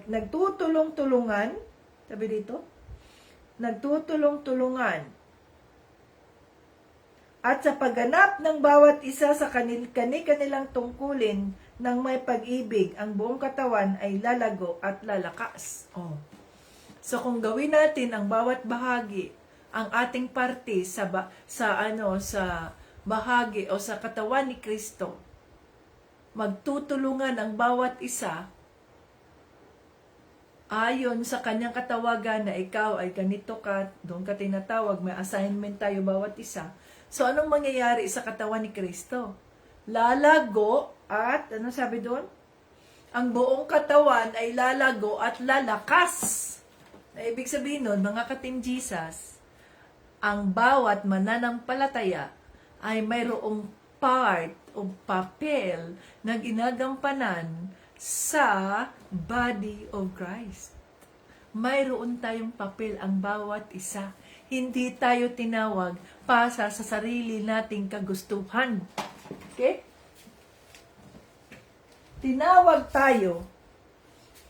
nagtutulong-tulungan, sabi dito, nagtutulong-tulungan, at sa pagganap ng bawat isa sa kanilang tungkulin ng may pag-ibig, ang buong katawan ay lalago at lalakas. Oh. So kung gawin natin ang bawat bahagi, ang ating parte sa bahagi o sa katawan ni Kristo, magtutulungan ang bawat isa ayon sa kanyang katawagan na ikaw ay ganito ka, doon ka tinatawag, may assignment tayo bawat isa. So, anong mangyayari sa katawan ni Kristo? Lalago at, ano sabi doon? Ang buong katawan ay lalago at lalakas. Na ibig sabihin nun, mga ka-Team Jesus, ang bawat mananampalataya ay mayroong part o papel na ginagampanan sa body of Christ. Mayroon tayong papel ang bawat isa. Hindi tayo tinawag para sa sarili nating kagustuhan. Okay? Tinawag tayo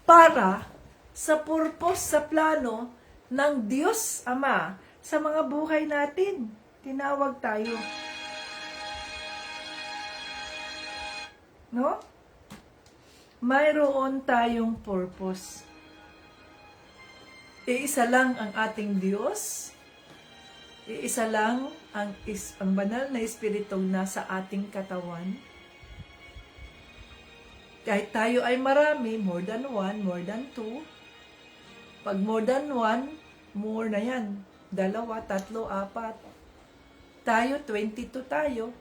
para sa purpose, sa plano ng Diyos Ama sa mga buhay natin. Tinawag tayo. No? Mayroon tayong purpose. Iisa lang ang ating Diyos. Iisa lang ang banal na Espiritong nasa ating katawan. Kahit tayo ay marami, more than one, more than two. Pag more than one, more na yan. 2, 3, 4. Tayo, 22 tayo.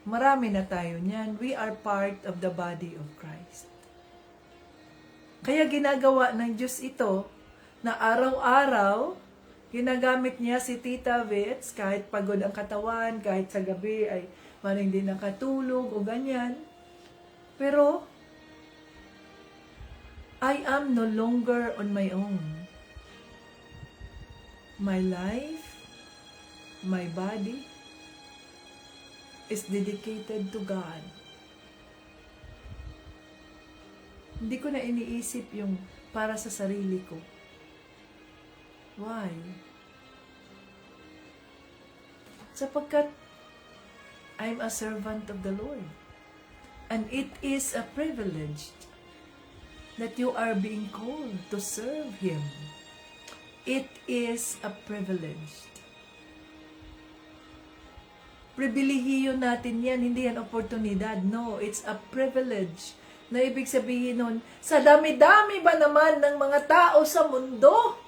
Marami na tayo niyan. We are part of the body of Christ. Kaya ginagawa ng Diyos ito, na araw-araw, ginagamit niya si Tita Vets, kahit pagod ang katawan, kahit sa gabi ay maring din nakatulog o ganyan. Pero, I am no longer on my own. My life, my body, is dedicated to God. Hindi ko na iniisip yung para sa sarili ko. Why? Sapagkat I'm a servant of the Lord. And it is a privilege that you are being called to serve Him. It is a privilege. Pribilehiyo natin yan, hindi yan oportunidad. No, it's a privilege. Na ibig sabihin nun, sa dami-dami ba naman ng mga tao sa mundo?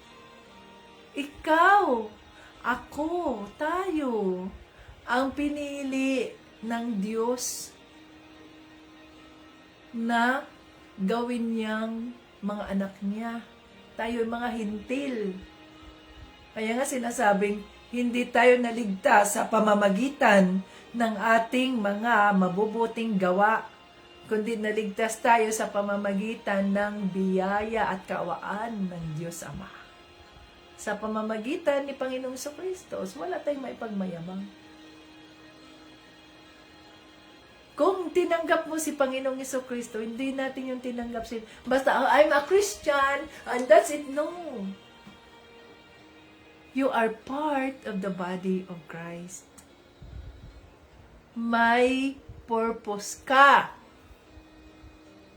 Ikaw, ako, tayo, ang pinili ng Diyos na gawin niyang mga anak niya. Tayo mga hintil. Kaya nga sinasabing, hindi tayo naligtas sa pamamagitan ng ating mga mabubuting gawa, kundi naligtas tayo sa pamamagitan ng biyaya at kaawaan ng Diyos Ama. Sa pamamagitan ni Panginoong Jesucristo, wala tayong maipagmayabang. Kung tinanggap mo si Panginoong Jesucristo, hindi natin yung tinanggap basta I'm a Christian and that's it. No. You are part of the body of Christ. May purpose ka.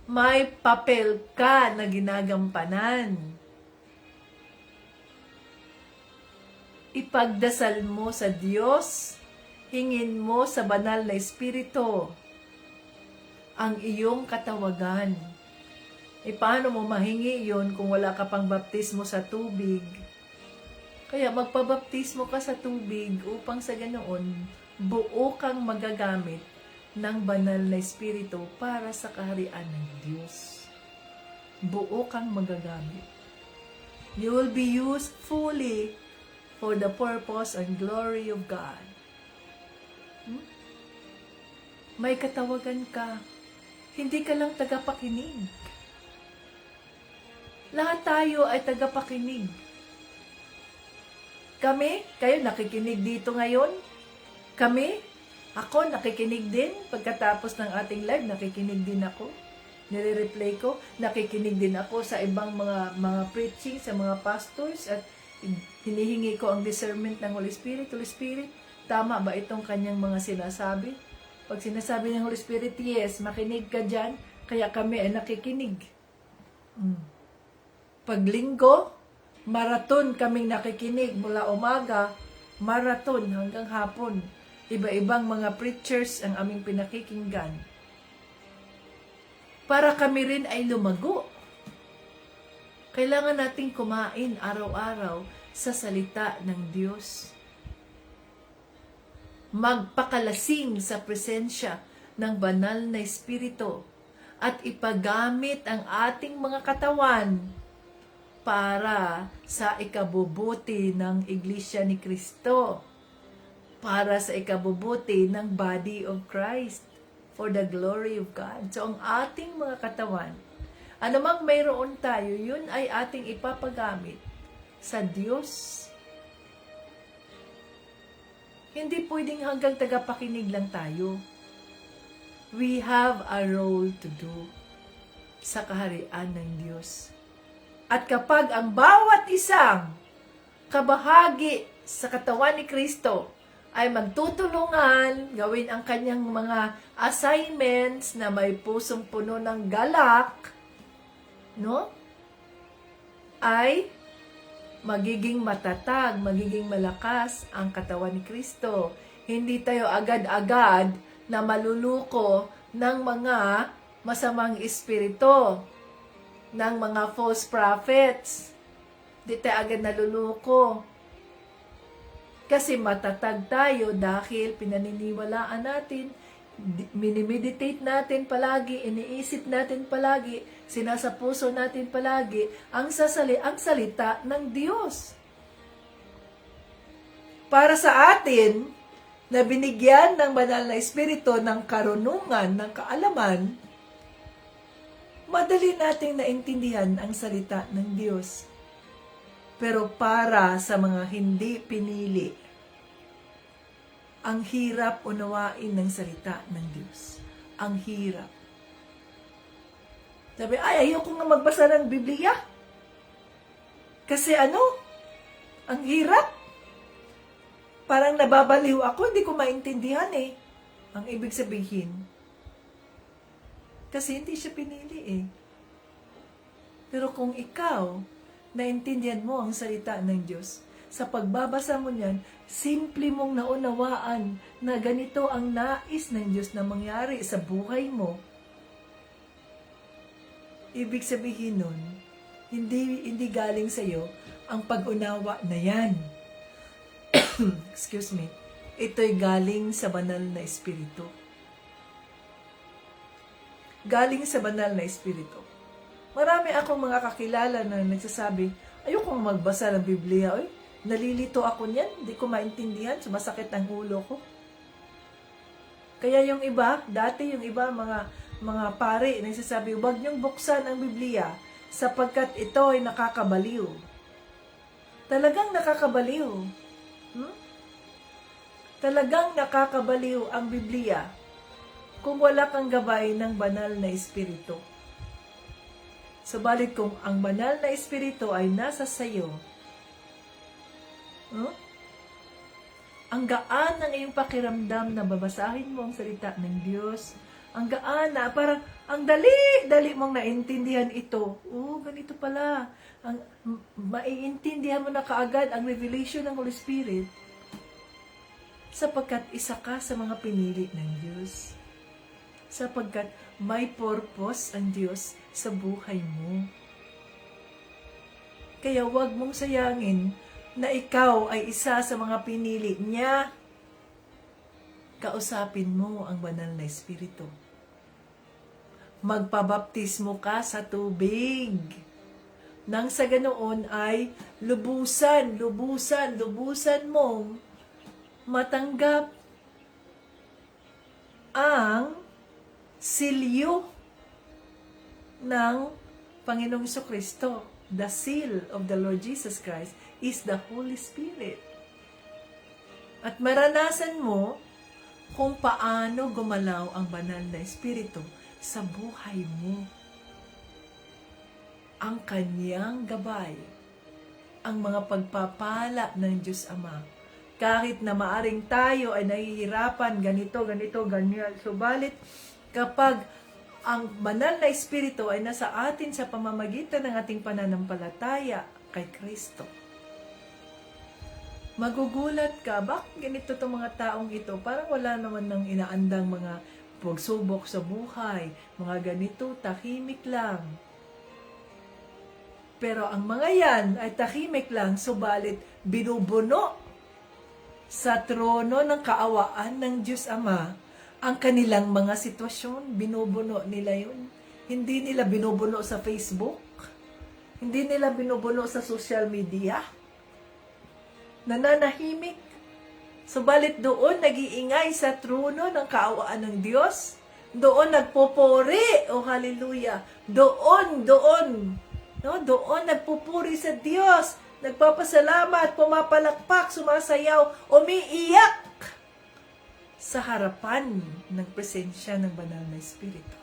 May papel ka na ginagampanan. Ipagdasal mo sa Diyos, hingin mo sa banal na Espiritu ang iyong katawagan. Paano mo mahingi yun kung wala ka pang baptismo sa tubig? Kaya magpabaptismo ka sa tubig upang sa ganoon, buo kang magagamit ng banal na Espiritu para sa kaharian ng Diyos. Buo kang magagamit. You will be used fully for the purpose and glory of God. May katawagan ka. Hindi ka lang tagapakinig. Lahat tayo ay tagapakinig. Kami, kayo nakikinig dito ngayon. Kami, ako nakikinig din. Pagkatapos ng ating live, nakikinig din ako. Nire-replay ko, nakikinig din ako sa ibang mga preaching, sa mga pastors, at hinihingi ko ang discernment ng Holy Spirit. Holy Spirit, tama ba itong kanyang mga sinasabi? Pag sinasabi ng Holy Spirit, yes, makinig ka dyan, kaya kami ay nakikinig. Pag linggo, marathon kaming nakikinig mula umaga, marathon hanggang hapon. Iba-ibang mga preachers ang aming pinakikinggan. Para kami rin ay lumago. Kailangan nating kumain araw-araw sa salita ng Diyos. Magpakalasing sa presensya ng banal na Espiritu at ipagamit ang ating mga katawan para sa ikabubuti ng Iglesia ni Cristo, para sa ikabubuti ng body of Christ. for the glory of God. So, ang ating mga katawan, anumang mayroon tayo, yun ay ating ipapagamit sa Diyos. Hindi pwedeng hanggang tagapakinig lang tayo. We have a role to do sa kaharian ng Diyos. At kapag ang bawat isang kabahagi sa katawan ni Kristo ay magtutulungan, gawin ang kanyang mga assignments na may pusong puno ng galak, no? Ay magiging matatag, magiging malakas ang katawan ni Kristo. Hindi tayo agad-agad na maluluko ng mga masamang espiritu, ng mga false prophets. Hindi tayo agad naluluko. Kasi matatag tayo dahil pinaniniwalaan natin, minimeditate natin palagi, iniisip natin palagi, sinasapuso natin palagi ang salita ng Diyos. Para sa atin, na binigyan ng banal na espiritu ng karunungan, ng kaalaman, madali nating naintindihan ang salita ng Diyos. Pero para sa mga hindi pinili, ang hirap unawain ng salita ng Diyos. Ang hirap. Sabi, ayoko nga magbasa ng Biblia. Kasi ang hirap. Parang nababaliw ako, hindi ko maintindihan eh. Ang ibig sabihin, kasi hindi siya pinili eh. Pero kung ikaw, naintindihan mo ang salita ng Diyos, sa pagbabasa mo niyan, simple mong naunawaan na ganito ang nais ng Diyos na mangyari sa buhay mo. Ibig sabihin nun, hindi galing sa iyo ang pag-unawa na yan. Excuse me. Ito'y galing sa banal na espiritu. Galing sa banal na espiritu. Marami akong mga kakilala na nagsasabi, ayoko magbasa ng Biblia. Oy, nalilito ako niyan, hindi ko maintindihan, sumasakit ang ulo ko. Kaya yung iba, dati yung iba, mga pare, nagsasabi, huwag niyong buksan ang Biblia sapagkat ito ay nakakabaliw. Talagang nakakabaliw. Talagang nakakabaliw ang Biblia kung wala kang gabay ng banal na espiritu. Subalit kung ang banal na espiritu ay nasa sayo, ang gaan ng iyong pakiramdam na babasahin mo ang salita ng Diyos, ang gaan na parang ang dali mong naintindihan ito. Ganito pala. Maiintindihan mo na kaagad ang revelation ng Holy Spirit sapagkat isa ka sa mga pinili ng Diyos. Sapagkat may purpose ang Diyos sa buhay mo. Kaya huwag mong sayangin na ikaw ay isa sa mga pinili niya. Kausapin mo ang banal na espiritu. Magpabaptismo ka sa tubig. Nang sa ganoon ay lubusan mong matanggap ang silyo ng Panginoong Jesucristo. The seal of the Lord Jesus Christ is the Holy Spirit. At maranasan mo kung paano gumalaw ang banal na espiritu sa buhay mo. Ang kanyang gabay, ang mga pagpapala ng Diyos Ama. Kahit na maaring tayo ay nahihirapan, ganito, ganyan. Subalit, kapag ang banal na espiritu ay nasa atin sa pamamagitan ng ating pananampalataya kay Kristo, magugulat ka, bakit ganito itong mga taong ito? Parang wala naman ng inaandang mga pagsubok sa buhay, mga ganito, tahimik lang. Pero ang mga yan ay tahimik lang, subalit binubuno sa trono ng kaawaan ng Diyos Ama ang kanilang mga sitwasyon. Binubuno nila yun. Hindi nila binubuno sa Facebook. Hindi nila binubuno sa social media. Nananahimik. Subalit doon nag-iingay sa trono ng kaawaan ng Diyos Doon nagpupuri. Oh, hallelujah. Doon. No, doon nagpupuri sa Diyos. Nagpapasalamat, pumapalakpak, sumasayaw, umiiyak sa harapan ng presensya ng banal na Espiritu.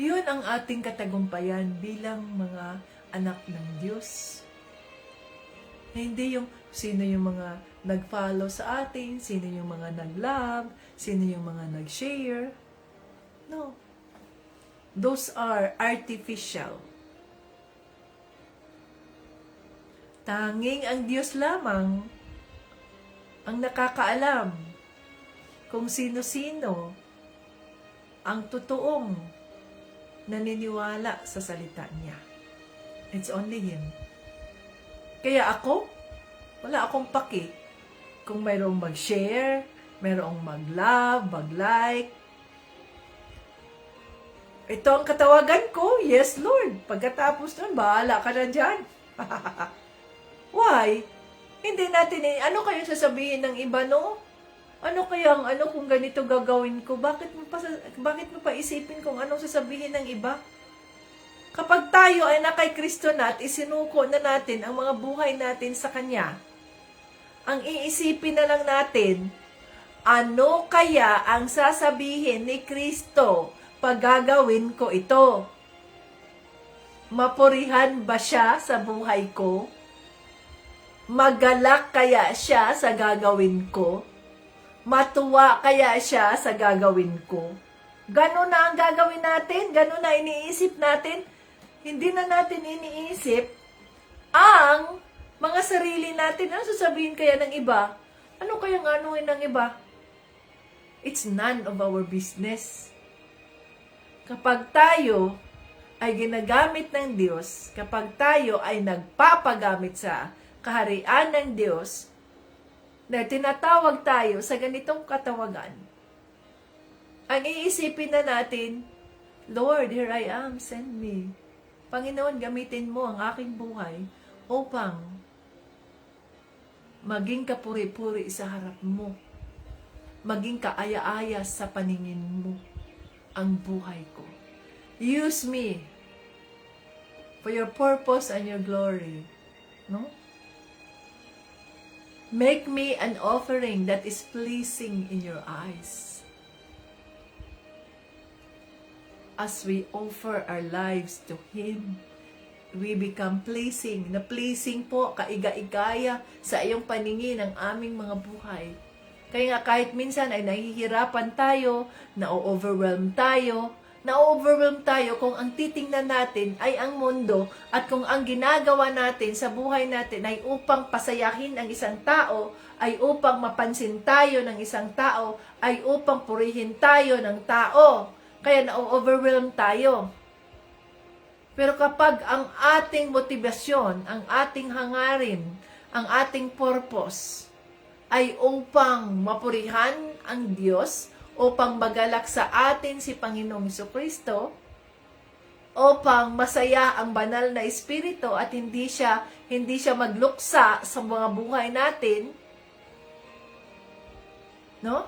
Yun ang ating katagumpayan bilang mga anak ng Diyos. Na hindi yung sino yung mga nag-follow sa atin, sino yung mga nag-love, sino yung mga nag-share. No. Those are artificial. Tanging ang Diyos lamang ang nakakaalam kung sino-sino ang totoong naniniwala sa salita niya. It's only Him. Kaya ako, wala akong paki kung mayroong mag-share, mayroong mag-love, mag-like. Ito ang katawagan ko, yes Lord. Pagkatapos nun, bahala ka na dyan. Why? Hindi natin, ano kayang sasabihin ng iba, no? Ano kayang, kung ganito gagawin ko? Bakit mo pa isipin kung anong sasabihin ng iba? Kapag tayo ay nakay Kristo na at isinuko na natin ang mga buhay natin sa Kanya, ang iisipin na lang natin, ano kaya ang sasabihin ni Kristo pag gagawin ko ito? Mapurihan ba siya sa buhay ko? Magalak kaya siya sa gagawin ko? Matuwa kaya siya sa gagawin ko? Ganun na ang gagawin natin? Ganun na iniisip natin? Hindi na natin iniisip ang mga sarili natin. Ano sasabihin kaya ng iba? Ano kayang anuhin ng iba? It's none of our business. Kapag tayo ay ginagamit ng Diyos, kapag tayo ay nagpapagamit sa kaharian ng Diyos, na tinatawag tayo sa ganitong katawagan, ang iisipin na natin, Lord, here I am, send me. Panginoon, gamitin mo ang aking buhay upang maging kapuri-puri sa harap mo. Maging kaaya-aya sa paningin mo ang buhay ko. Use me for your purpose and your glory. No? Make me an offering that is pleasing in your eyes. As we offer our lives to Him, we become pleasing. Na pleasing po, kaiga-igaya sa iyong paningin ang aming mga buhay. Kaya nga kahit minsan ay nahihirapan tayo, na-overwhelm tayo kung ang titingnan natin ay ang mundo at kung ang ginagawa natin sa buhay natin ay upang pasayahin ang isang tao, ay upang mapansin tayo ng isang tao, ay upang purihin tayo ng tao. Kaya na-overwhelm tayo. Pero kapag ang ating motibasyon, ang ating hangarin, ang ating purpose ay upang mapurihan ang Diyos, upang magalak sa atin si Panginoong Jesucristo, upang masaya ang banal na Espiritu at hindi siya magluksa sa mga buhay natin, no?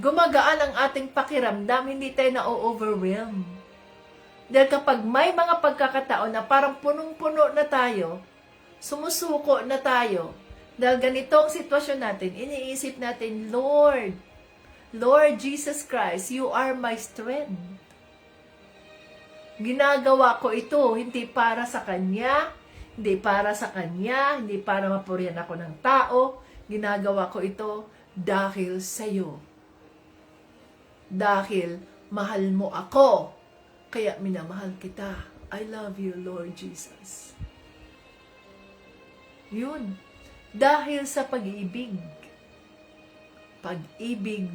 Gumagaan ang ating pakiramdam, hindi tayo na-overwhelm. Dahil kapag may mga pagkakataon na parang punong-puno na tayo, sumusuko na tayo, dahil ganito ang sitwasyon natin, iniisip natin, Lord Jesus Christ, you are my strength. Ginagawa ko ito, hindi para sa Kanya, hindi para mapurihan ako ng tao. Ginagawa ko ito dahil sa iyo. Dahil mahal mo ako, kaya minamahal kita. I love you, Lord Jesus. Yun. Dahil sa pag-ibig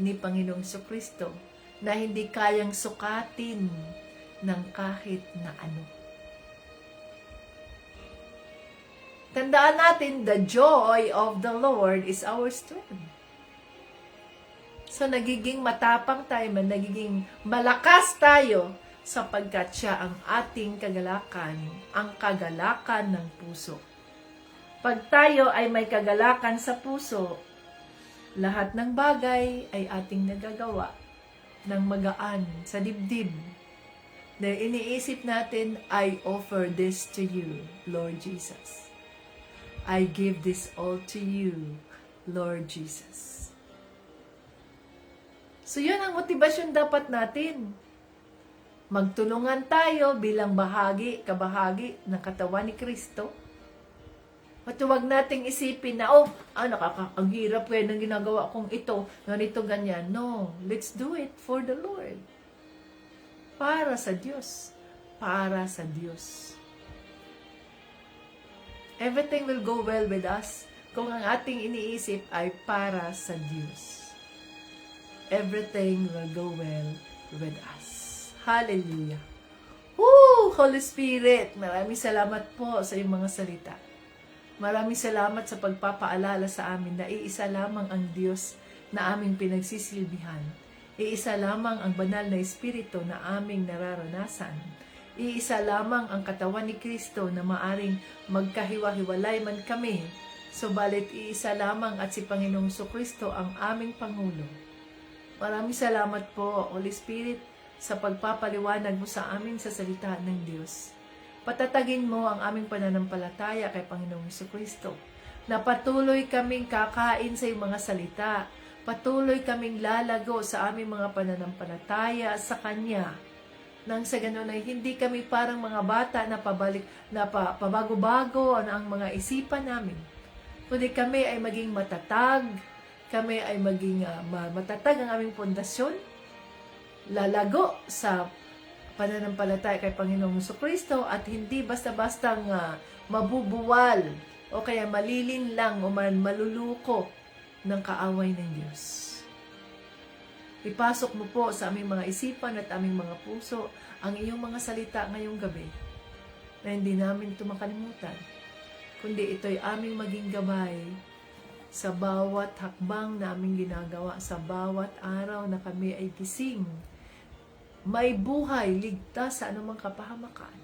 ni Panginoong Jesucristo na hindi kayang sukatin ng kahit na ano. Tandaan natin, the joy of the Lord is our strength. So, nagiging matapang tayo, nagiging malakas tayo sapagkat siya ang ating kagalakan, ang kagalakan ng puso. Pag tayo ay may kagalakan sa puso, Lahat ng bagay ay ating nagagawa ng magaan sa dibdib. Dahil iniisip natin, I offer this to you, Lord Jesus. I give this all to you, Lord Jesus. So yun ang motibasyon dapat natin. Magtulungan tayo bilang kabahagi ng katawan ni Kristo. At huwag nating isipin na, ang hirap kaya ng ginagawa kong ito, ganito, ganyan. No, let's do it for the Lord. Para sa Diyos. Para sa Diyos. Everything will go well with us kung ang ating iniisip ay para sa Diyos. Everything will go well with us. Hallelujah. Woo! Holy Spirit, maraming salamat po sa iyong mga salita. Maraming salamat sa pagpapaalala sa amin na iisa lamang ang Diyos na aming pinagsisilbihan. Iisa lamang ang banal na Espiritu na aming nararanasan. Iisa lamang ang katawan ni Kristo na maaring magkahiwa-hiwalay man kami. Subalit iisa lamang at si Panginoong Kristo ang aming Pangulo. Maraming salamat po, Holy Spirit, sa pagpapaliwanag mo sa amin sa salita ng Diyos. Patatagin mo ang aming pananampalataya kay Panginoong Kristo, na patuloy kaming kakain sa iyong mga salita, patuloy kaming lalago sa aming mga pananampalataya sa Kanya, nang sa ganun ay hindi kami parang mga bata na pabago-bago ang mga isipan namin, kundi kami ay maging matatag, kami ay maging matatag ang aming pundasyon, lalago sa pananampalataya kay Panginoong Kristo at hindi basta-bastang mabubuwal o kaya malilin lang o maluluko ng kaaway ng Diyos. Ipasok mo po sa aming mga isipan at aming mga puso ang iyong mga salita ngayong gabi na hindi namin ito makalimutan, kundi ito'y aming maging gabay sa bawat hakbang na aming ginagawa, sa bawat araw na kami ay gising, may buhay, ligtas sa anumang kapahamakan.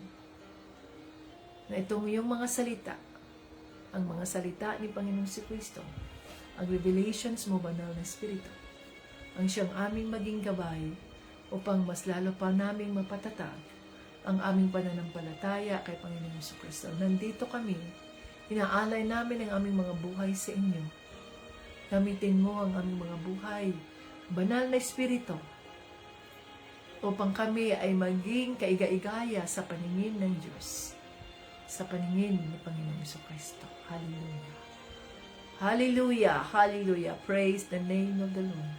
Na itong iyong mga salita, ang mga salita ni Panginoong Kristo, ang revelations mo, banal na Espiritu, ang siyang aming maging gabay upang mas lalo pa naming mapatatag ang aming pananampalataya kay Panginoong Kristo. Nandito kami, inaalay namin ang aming mga buhay sa inyo. Gamitin mo ang aming mga buhay, banal na Espiritu, upang kami ay maging kaiga-igaya sa paningin ng Diyos, sa paningin ni Panginoong Kristo. Hallelujah. Hallelujah. Hallelujah. Praise the name of the Lord.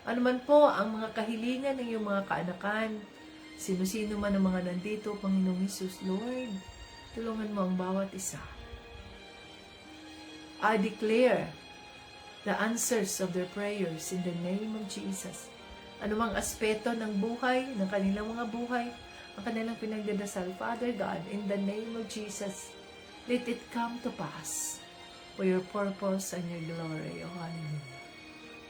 Ano man po ang mga kahilingan ng iyong mga kaanakan, sino-sino man ang mga nandito, Panginoong Jesus, Lord, tulungan mo ang bawat isa. I declare the answers of their prayers in the name of Jesus. Anumang aspeto ng buhay, ng kanilang mga buhay, ang kanilang pinagdadasal, Father God, in the name of Jesus, let it come to pass for your purpose and your glory. O hallelujah.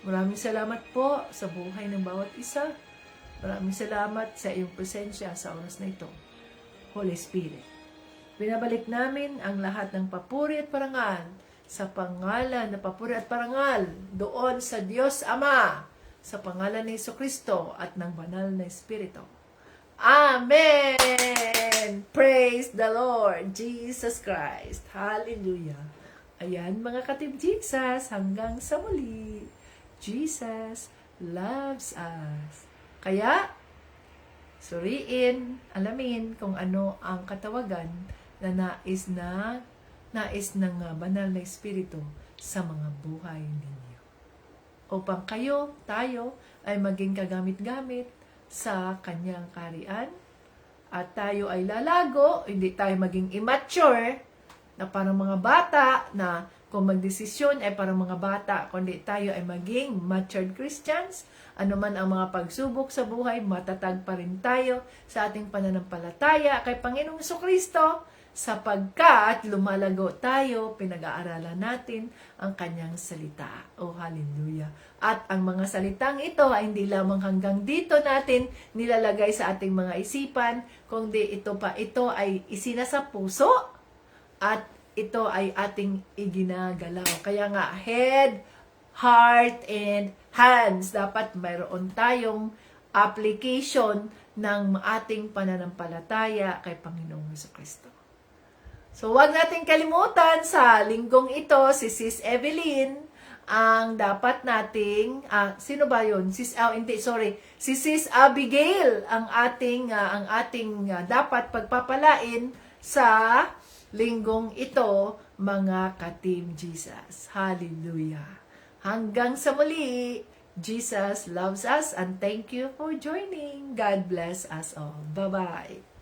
Maraming salamat po sa buhay ng bawat isa. Maraming salamat sa iyong presensya sa oras na ito, Holy Spirit. Binabalik namin ang lahat ng papuri at parangal sa pangalan na papuri at parangal doon sa Diyos Ama, sa pangalan ni Kristo at ng banal na Espiritu. Amen! Praise the Lord Jesus Christ. Hallelujah. Ayan mga katib Jesus, hanggang sa muli. Jesus loves us. Kaya, suriin, alamin kung ano ang katawagan na nais ng banal na Espiritu sa mga buhay ninyo. Upang tayo ay maging kagamit-gamit sa kanyang kaharian at tayo ay lalago, hindi tayo maging immature na parang mga bata na kung magdesisyon ay parang mga bata, kundi tayo ay maging matured Christians. Ano man ang mga pagsubok sa buhay, matatag pa rin tayo sa ating pananampalataya kay Panginoong Kristo, sapagkat lumalago tayo, pinag-aaralan natin ang kanyang salita. Oh, hallelujah. At ang mga salitang ito ay hindi lamang hanggang dito natin nilalagay sa ating mga isipan, kundi ito ay isinasa puso at ito ay ating iginagalaw. Kaya nga, head heart and hands. Dapat mayroon tayong application ng ating pananampalataya kay Panginoong Jesucristo. So, wag nating kalimutan sa linggong ito, si Sis Evelyn, ang dapat nating, sino ba yun? Si Sis Abigail, ang ating dapat pagpapalain sa linggong ito, mga ka-Team Jesus. Hallelujah! Hanggang sa muli, Jesus loves us and thank you for joining. God bless us all. Bye-bye.